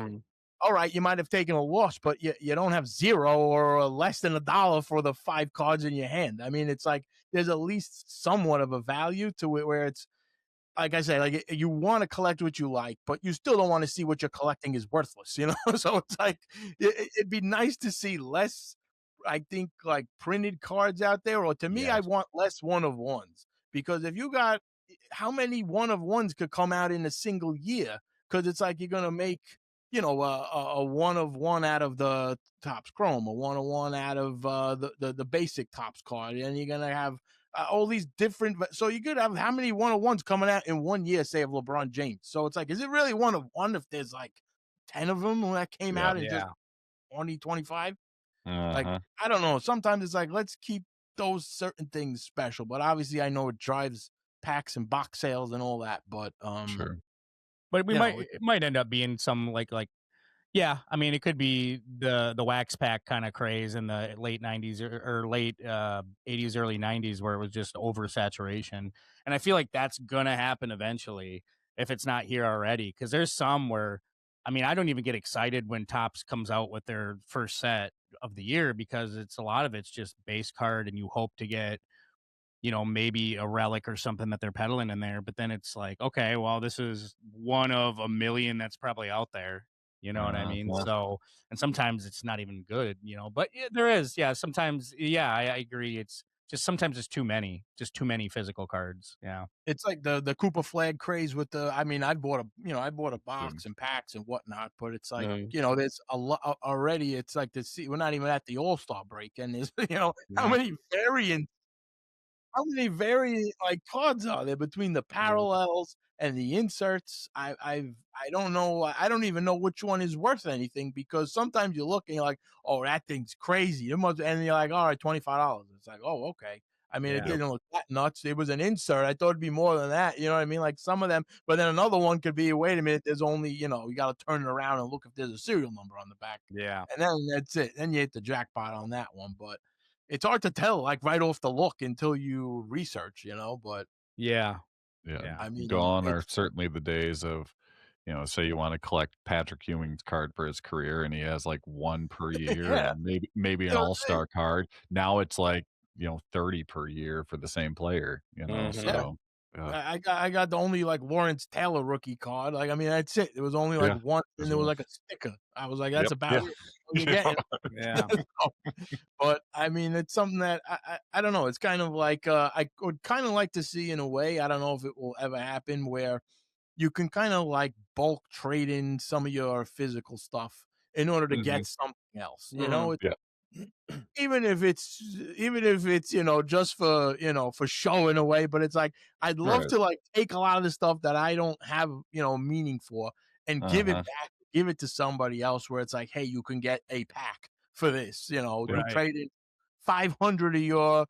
all right, you might have taken a loss, but you don't have zero or less than $1 for the 5 cards in your hand. I mean, it's like there's at least somewhat of a value to it, where it's, like I say, like you want to collect what you like, but you still don't want to see what you're collecting is worthless, you know? So it's like, it'd be nice to see less, I think, like printed cards out there, or to me, I want less one-of-ones, because if you got, how many one-of-ones could come out in a single year? Because it's like, you're going to make, you know, a one-of-one out of the Topps Chrome, a one-of-one out of the basic Topps card, and you're going to have all these different, so you could have how many one-of-ones coming out in 1 year, say, of LeBron James. So it's like, is it really one-of-one if there's like 10 of them that came out in just 20, 25? Like, I don't know. Sometimes it's like, let's keep those certain things special, but obviously I know it drives packs and box sales and all that, but sure. But it might end up being some like yeah, I mean, it could be the wax pack kind of craze in the late 90s or late 80s, early 90s, where it was just oversaturation. And I feel like that's going to happen eventually. if it's not here already. Because there's some where, I mean, I don't even get excited when Topps comes out with their first set of the year, because it's a lot of it's just base card, and you hope to get, you know, maybe a relic or something that they're peddling in there. But then it's like, okay, well, this is one of a million that's probably out there. You know what I mean? So, and sometimes it's not even good, you know, but yeah, there is. Yeah. Sometimes, yeah, I agree. It's just sometimes it's too many physical cards. Yeah. It's like the Cooper flag craze with the. I mean, I bought a box and packs and whatnot, but it's like, you know, there's a lot already. It's like we're not even at the All-Star break, and there's how many variant like cards are there between the parallels and the inserts? I don't know. I don't even know which one is worth anything, because sometimes you look and you're like, oh, that thing's crazy. And you're like, all right, $25. It's like, oh, okay. I mean, it didn't look that nuts. It was an insert. I thought it'd be more than that. You know what I mean? Like some of them, but then another one could be, wait a minute, there's only, you know, you got to turn it around and look if there's a serial number on the back. Yeah. And then that's it. Then you hit the jackpot on that one. But it's hard to tell, like right off the look, until you research, you know. But yeah. I mean, gone are certainly the days of, you know, say you want to collect Patrick Ewing's card for his career, and he has like one per year, and maybe an all-star card. Now it's like, you know, 30 per year for the same player, you know. So I got the only like Lawrence Taylor rookie card. Like, I mean, that's it. It was only like one, and there was like a sticker. I was like, that's about it. You get it. Yeah. But I mean, it's something that I don't know. It's kind of like I would kind of like to see, in a way. I don't know if it will ever happen, where you can kind of like bulk trade in some of your physical stuff in order to get something else. You know, even if it's you know, just for, you know, for show in a way. But it's like, I'd love to like take a lot of the stuff that I don't have, you know, meaning for, and give it back, give it to somebody else, where it's like, hey, you can get a pack for this, you know, you trade in 500 of your,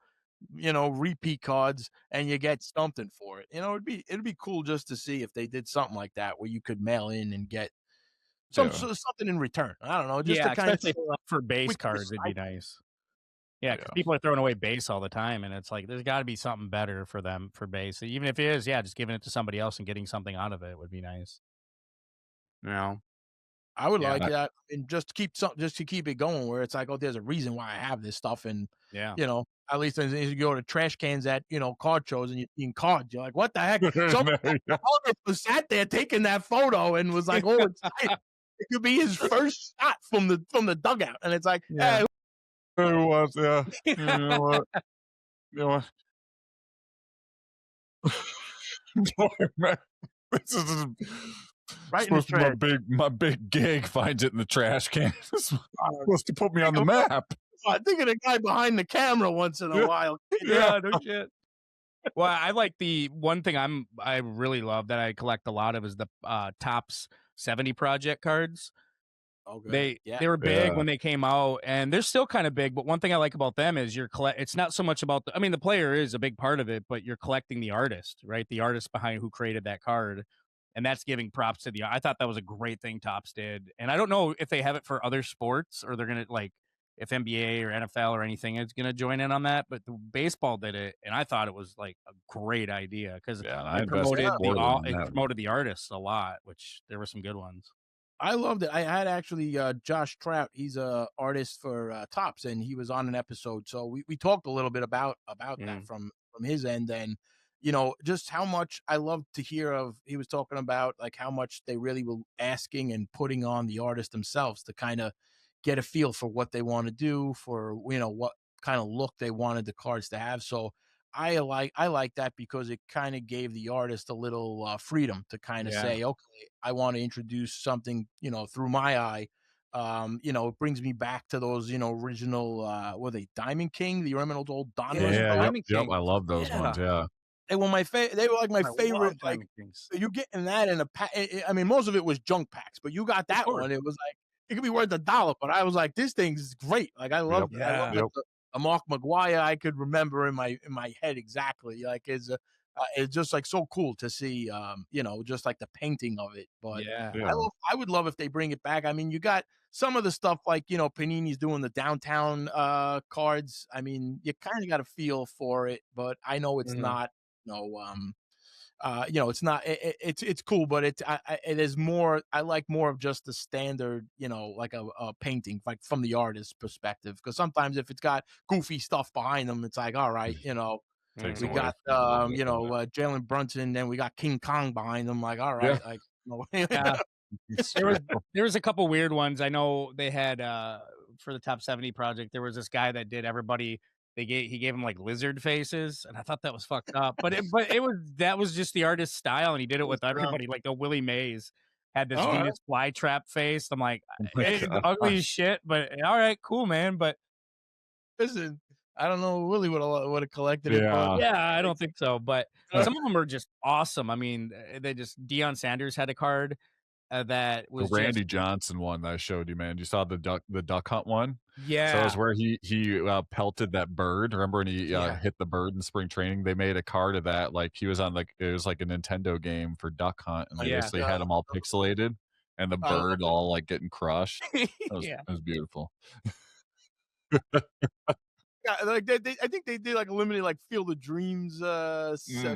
you know, repeat cards, and you get something for it. You know, it'd be cool just to see if they did something like that, where you could mail in and get something in return. I don't know, just to kind of for base cards, it'd be nice. Yeah, because people are throwing away base all the time, and it's like there's got to be something better for them for base. Even if it is, just giving it to somebody else and getting something out of it would be nice. You know, I would like that, and just to keep it going, where it's like, oh, there's a reason why I have this stuff, and you know, at least as you go to trash cans at, you know, card shows, and you're seeing cards, you're like, what the heck? Somebody was sat there taking that photo and was like, oh, it could be his first shot from the dugout, and it's like, hey, it was, you know what? You know what? This is right in the trash. My big gig finds it in the trash can. Supposed to put me on the map. I think of the guy behind the camera once in a while. No shit. Well, I like the one thing I really love that I collect a lot of is the Topps 70 project cards. They were big when they came out, and they're still kind of big. But one thing I like about them is it's not so much about the player is a big part of it, but you're collecting the artist, right? The artist behind who created that card, and that's giving props to I thought that was a great thing Topps did, and I don't know if they have it for other sports, or they're gonna, like, if NBA or NFL or anything is gonna join in on that. But the baseball did it, and I thought it was like a great idea, because it promoted the artists a lot, which there were some good ones. I loved it. I had actually Josh Trout. He's a artist for Topps, and he was on an episode. So we talked a little bit about that from his end, and, you know, just how much I love to hear of. He was talking about like how much they really were asking and putting on the artist themselves to kind of get a feel for what they want to do, for, you know, what kind of look they wanted the cards to have. So I like that, because it kind of gave the artist a little freedom to kind of say, okay, I want to introduce something, you know, through my eye. You know, it brings me back to those, you know, original were they Diamond King, the original old Diamond King. I love those ones. Yeah. They were they were like my favorite. Like, you getting that in a pack. I mean, most of it was junk packs, but you got that one. It was like, it could be worth $1, but I was like, this thing's great. Like, I love a Mark McGuire I could remember in my head exactly. Like, it's just like so cool to see, you know, just like the painting of it. But I would love if they bring it back. I mean, you got some of the stuff like, you know, Panini's doing the downtown cards. I mean, you kind of got a feel for it, but I know it's not, you know, it's not it's cool, but it is more. I like more of just the standard, like a painting, like from the artist's perspective. Because sometimes if it's got goofy stuff behind them, it's like, all right, Takes we away got from it a little bit. Jalen Brunson, then we got King Kong behind them. Like, all right, like Yeah. There was a couple weird ones. I know they had for the Top 70 project. There was this guy that did everybody. He gave him like lizard faces, and I thought that was fucked up. But that was just the artist's style, and he did it with everybody. Like the Willie Mays had this All right. Venus flytrap face. I'm like, my it's gosh. ugly as shit, but all right, cool, man. But listen, I don't know Willie would have collected it. Yeah. But yeah, I don't think so. But some of them are just awesome. I mean, Deion Sanders had a card that The was Randy Johnson one that I showed you, man. You saw the duck hunt one? yeah. So it was where he pelted that bird. Remember when he Yeah. hit the bird in spring training? They made a card of that. Like he was on it was like a Nintendo game for duck hunt, and they Yeah. basically had them all pixelated and the bird all like getting crushed. It was beautiful. yeah, like I think they did like a limited like Field of Dreams a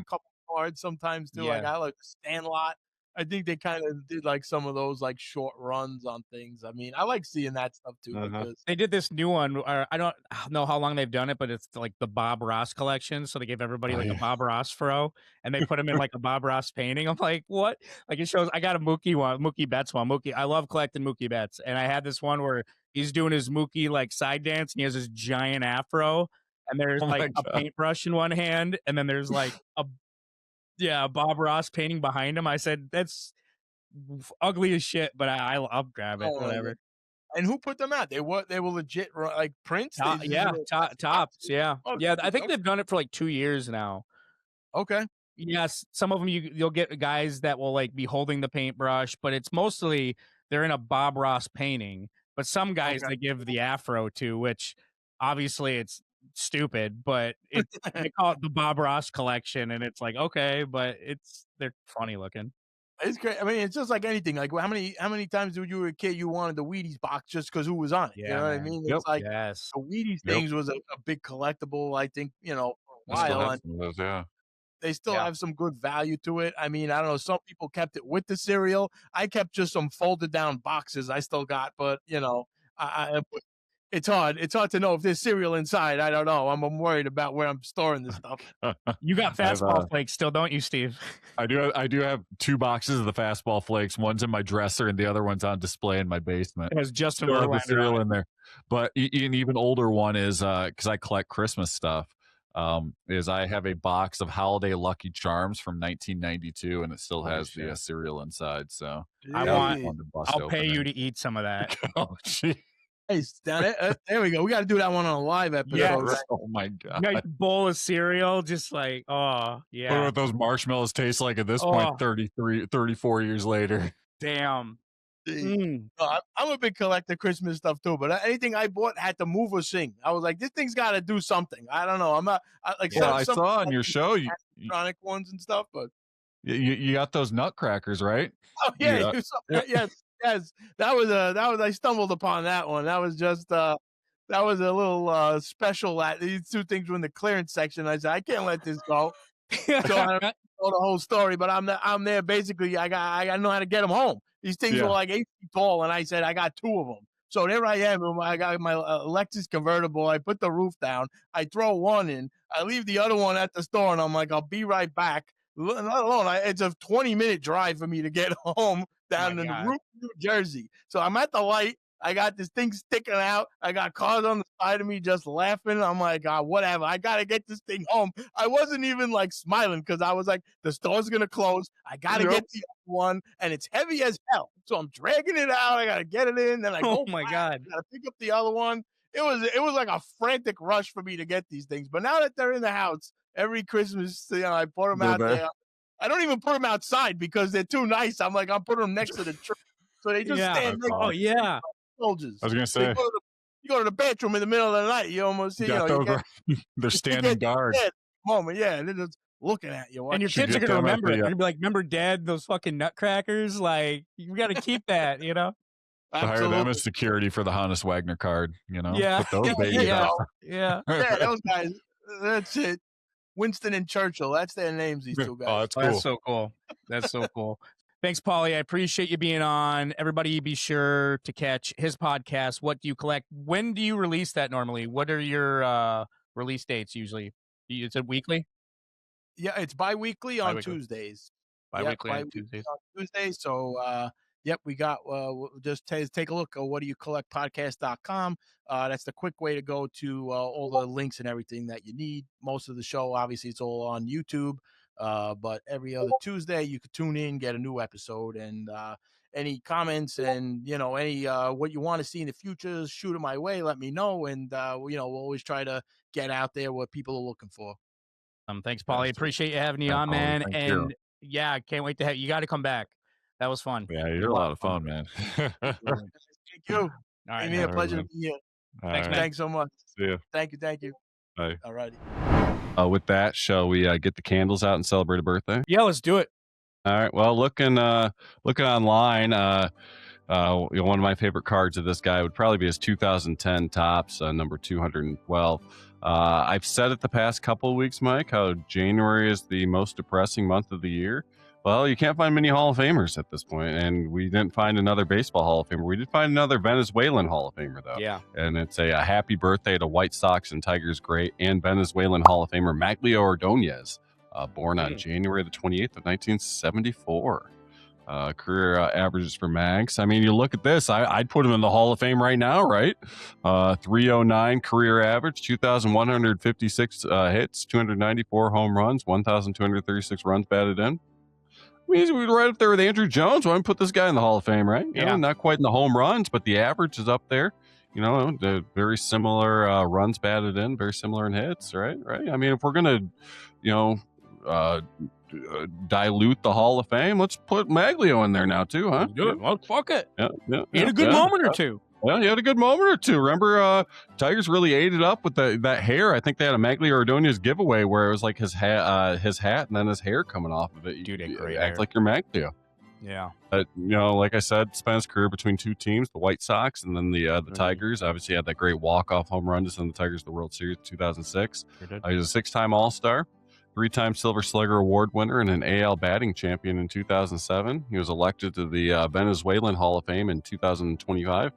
couple cards sometimes too. Like Yeah. I like Stanlot. I think they kind of did like some of those like short runs on things. I mean, I like seeing that stuff too because They did this new one. I don't know how long they've done it, but it's like the Bob Ross collection. So they gave everybody like a Bob Ross fro, and they put him in like a Bob Ross painting. I'm like, what? Like it shows. I got a Mookie Betts one. I love collecting Mookie Betts, and I had this one where he's doing his Mookie like side dance, and he has this giant afro, and there's like a paintbrush in one hand, and then there's like a Bob Ross painting behind him. I said that's ugly as shit, but I'll grab it. Whatever. And who put them out? They were legit like prints. Tops. Yeah. Oh, Yeah. I think they've done it for like 2 years now. Okay. Yes, some of them you'll get guys that will like be holding the paintbrush, but it's mostly they're in a Bob Ross painting. But some guys they give the afro to, which obviously it's stupid, but they call it the Bob Ross collection, and it's like okay, but they're funny looking. It's great. I mean, it's just like anything. Like how many times when you were a kid you wanted the Wheaties box just because who was on it? Yeah, you know what I mean? It's like the Wheaties things was a big collectible. I think for a while. And they still have some good value to it. I mean, I don't know. Some people kept it with the cereal. I kept just some folded down boxes I still got, but it's hard. It's hard to know if there's cereal inside. I don't know. I'm worried about where I'm storing this stuff. You got fastball flakes still, don't you, Steve? I do have 2 boxes of the fastball flakes. One's in my dresser, and the other one's on display in my basement. It has Justin Still have the Verlander cereal in there. But an even older one is because I collect Christmas stuff. Is I have a box of Holiday Lucky Charms from 1992, and it still has the cereal inside. So I'll pay you to eat some of that. Oh, gee. Hey, there we go. We got to do that one on a live episode. Yes. Oh my god! Nice bowl of cereal, just like What those marshmallows taste like at this point? 34 years later. Damn. I'm a big collector of Christmas stuff too, but anything I bought had to move or sing. I was like, this thing's got to do something. I don't know. I'm not like. I saw on your show electronic ones and stuff, but you got those nutcrackers, right? Oh yeah, yes. That was I stumbled upon that one. That was just that was a little special. These 2 things were in the clearance section. I said I can't let this go. So I don't know the whole story, but I'm there basically. I know how to get them home. These things were like 8 feet tall, and I said I got 2 of them. So there I am. I got my Lexus convertible. I put the roof down. I throw one in. I leave the other one at the store, and I'm like, I'll be right back. Not alone. It's a 20-minute drive for me to get home down in New Jersey. So I'm at the light. I got this thing sticking out. I got cars on the side of me just laughing. I'm like, whatever. I got to get this thing home. I wasn't even like smiling because I was like, the store's going to close. I got to get the other one. And it's heavy as hell. So I'm dragging it out. I got to get it in. Then I go. Oh my God. I got to pick up the other one. It was like a frantic rush for me to get these things. But now that they're in the house, every Christmas, I put them out there. I don't even put them outside because they're too nice. I'm like, I'm putting them next to the tree. So they just stand there. Oh, yeah. Soldiers. I was going to say. You go to the bathroom in the middle of the night, you almost see, they're standing guard. Moment, they're just looking at you. And your kids are going to remember it. They're going to be like, remember Dad, those fucking nutcrackers? Like, you got to keep that, To hire them as security for the Hannes Wagner card, Yeah. Put those babies out. Yeah, those guys, that's it. Winston and Churchill. That's their names, these two guys. Oh, that's Oh, cool. that's so cool. That's so cool. Thanks, Paulie. I appreciate you being on. Everybody be sure to catch his podcast, What Do You Collect? When do you release that normally? What are your release dates usually? Is it weekly? Yeah, it's bi-weekly on Bi-weekly. Tuesdays. Bi-weekly on bi-weekly Tuesdays. on Tuesdays. So, yep, we got just take a look at whatdoyoucollectpodcast.com. That's the quick way to go to all the links and everything that you need. Most of the show, obviously, it's all on YouTube. But every other Tuesday, you could tune in, get a new episode, and any comments and any what you want to see in the future, shoot it my way. Let me know, and we'll always try to get out there what people are looking for. Thanks, Paulie. Appreciate you having you on, man. And yeah, can't wait to have you. Got to come back. That was fun. Yeah, you're a lot of fun, man. Thank you. All right, a pleasure to be here. Thanks, man. Thanks so much. See you. Thank you. Bye. All righty. With that, shall we get the candles out and celebrate a birthday? Yeah, let's do it. All right. Well, looking online, one of my favorite cards of this guy would probably be his 2010 Topps, number 212. I've said it the past couple of weeks, Mike, how January is the most depressing month of the year. Well, you can't find many Hall of Famers at this point, and we didn't find another baseball Hall of Famer. We did find another Venezuelan Hall of Famer, though. Yeah. And it's a happy birthday to White Sox and Tigers great and Venezuelan Hall of Famer Maglio Ordonez, born on January the 28th of 1974. Career averages for Mags. I mean, you look at this, I'd put him in the Hall of Fame right now, right? 309 career average, 2,156 hits, 294 home runs, 1,236 runs batted in. I mean, he's right up there with Andrew Jones. Why don't we put this guy in the Hall of Fame, right? Not quite in the home runs, but the average is up there. The very similar runs batted in, very similar in hits, right? I mean, if we're going to, dilute the Hall of Fame, let's put Maglio in there now too, huh? Do it. Well, fuck it. Yeah, he had a good moment or two. Well, he had a good moment or two. Remember, Tigers really ate it up with that hair. I think they had a Maglio Ordonez giveaway where it was like his hat, and then his hair coming off of it. Dude, you great act hair. like you're Maglio. Yeah. But like I said, spent his career between two teams, the White Sox and then the Tigers. Obviously, had that great walk-off home run to send the Tigers to the World Series 2006. He was a 6-time All-Star. 3-time Silver Slugger Award winner and an AL batting champion in 2007. He was elected to the Venezuelan Hall of Fame in 2025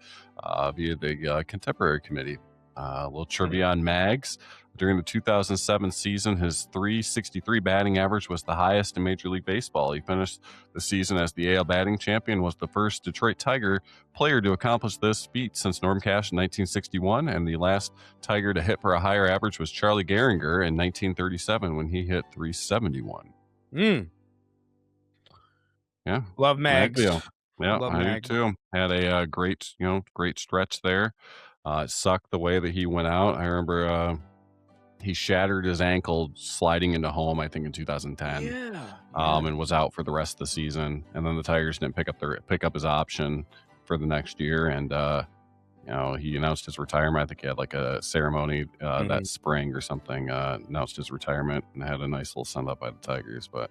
via the Contemporary Committee. A little trivia on Mags. During the 2007 season, his .363 batting average was the highest in Major League Baseball. He finished the season as the AL batting champion, was the first Detroit Tiger player to accomplish this feat since Norm Cash in 1961, and the last Tiger to hit for a higher average was Charlie Gehringer in 1937 when he hit .371. Yeah. Love Mags. Yeah, Love I Mags. do too. Had a great stretch there. It sucked the way that he went out. I remember he shattered his ankle sliding into home, I think in 2010. And was out for the rest of the season. And then the Tigers didn't pick up his option for the next year. And he announced his retirement. I think he had like a ceremony that spring or something. Announced his retirement and had a nice little send up by the Tigers. But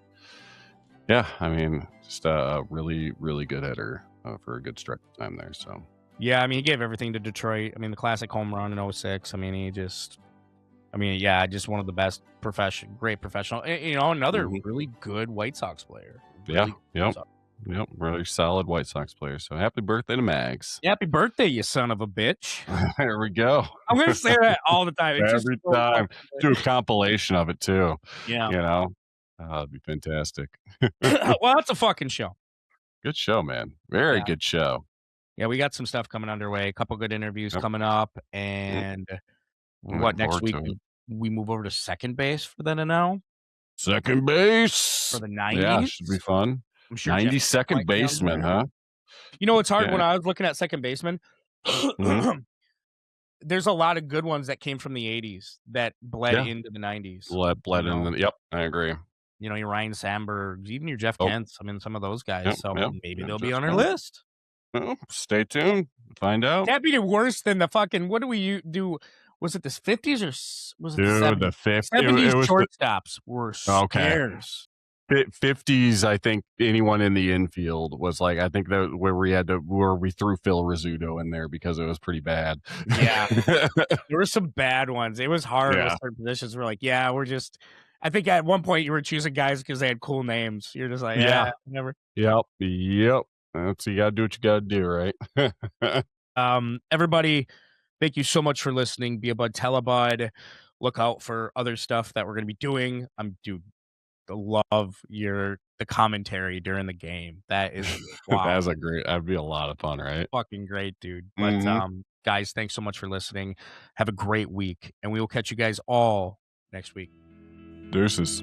yeah, I mean, just a really, really good hitter for a good stretch of time there. So yeah, I mean, he gave everything to Detroit. I mean, the classic home run in 06. I mean, just one of the best great professional. Another really good White Sox player. Yep, really solid White Sox player. So happy birthday to Mags. Happy birthday, you son of a bitch. There we go. I'm going to say that all the time. It's Every time. Do a compilation of it too. Yeah. It'd be fantastic. Well, that's a fucking show. Good show, man. Very good show. Yeah, we got some stuff coming underway. A couple good interviews coming up. And what, next week we move over to second base for then and now? Second base. For the 90s? Yeah, should be fun. I'm sure 92nd baseman, huh? It's hard when I was looking at second baseman. There's a lot of good ones that came from the 80s that bled into the 90s. Bled in. Yep, I agree. Your Ryan Sandbergs, even your Jeff Kents. I mean, some of those guys. Maybe they'll be on our list. Well, stay tuned. Find out. That'd be worse than the fucking. What do we do? Was it the 50s or was it the 70s? The 70s shortstops were scarce. 50s, I think anyone in the infield was like, I think that where we threw Phil Rizzuto in there because it was pretty bad. Yeah. There were some bad ones. It was hard with certain positions. We're like, we're just I think at one point you were choosing guys because they had cool names. You're just like, Yeah. never. Yep. That's you got to do what you got to do, right? Everybody, thank you so much for listening. Be a bud, tell a bud. Look out for other stuff that we're going to be doing. Love the commentary during the game. That is wow. That'd be a lot of fun, right? Fucking great, dude. But guys, thanks so much for listening. Have a great week, and we will catch you guys all next week. Deuces.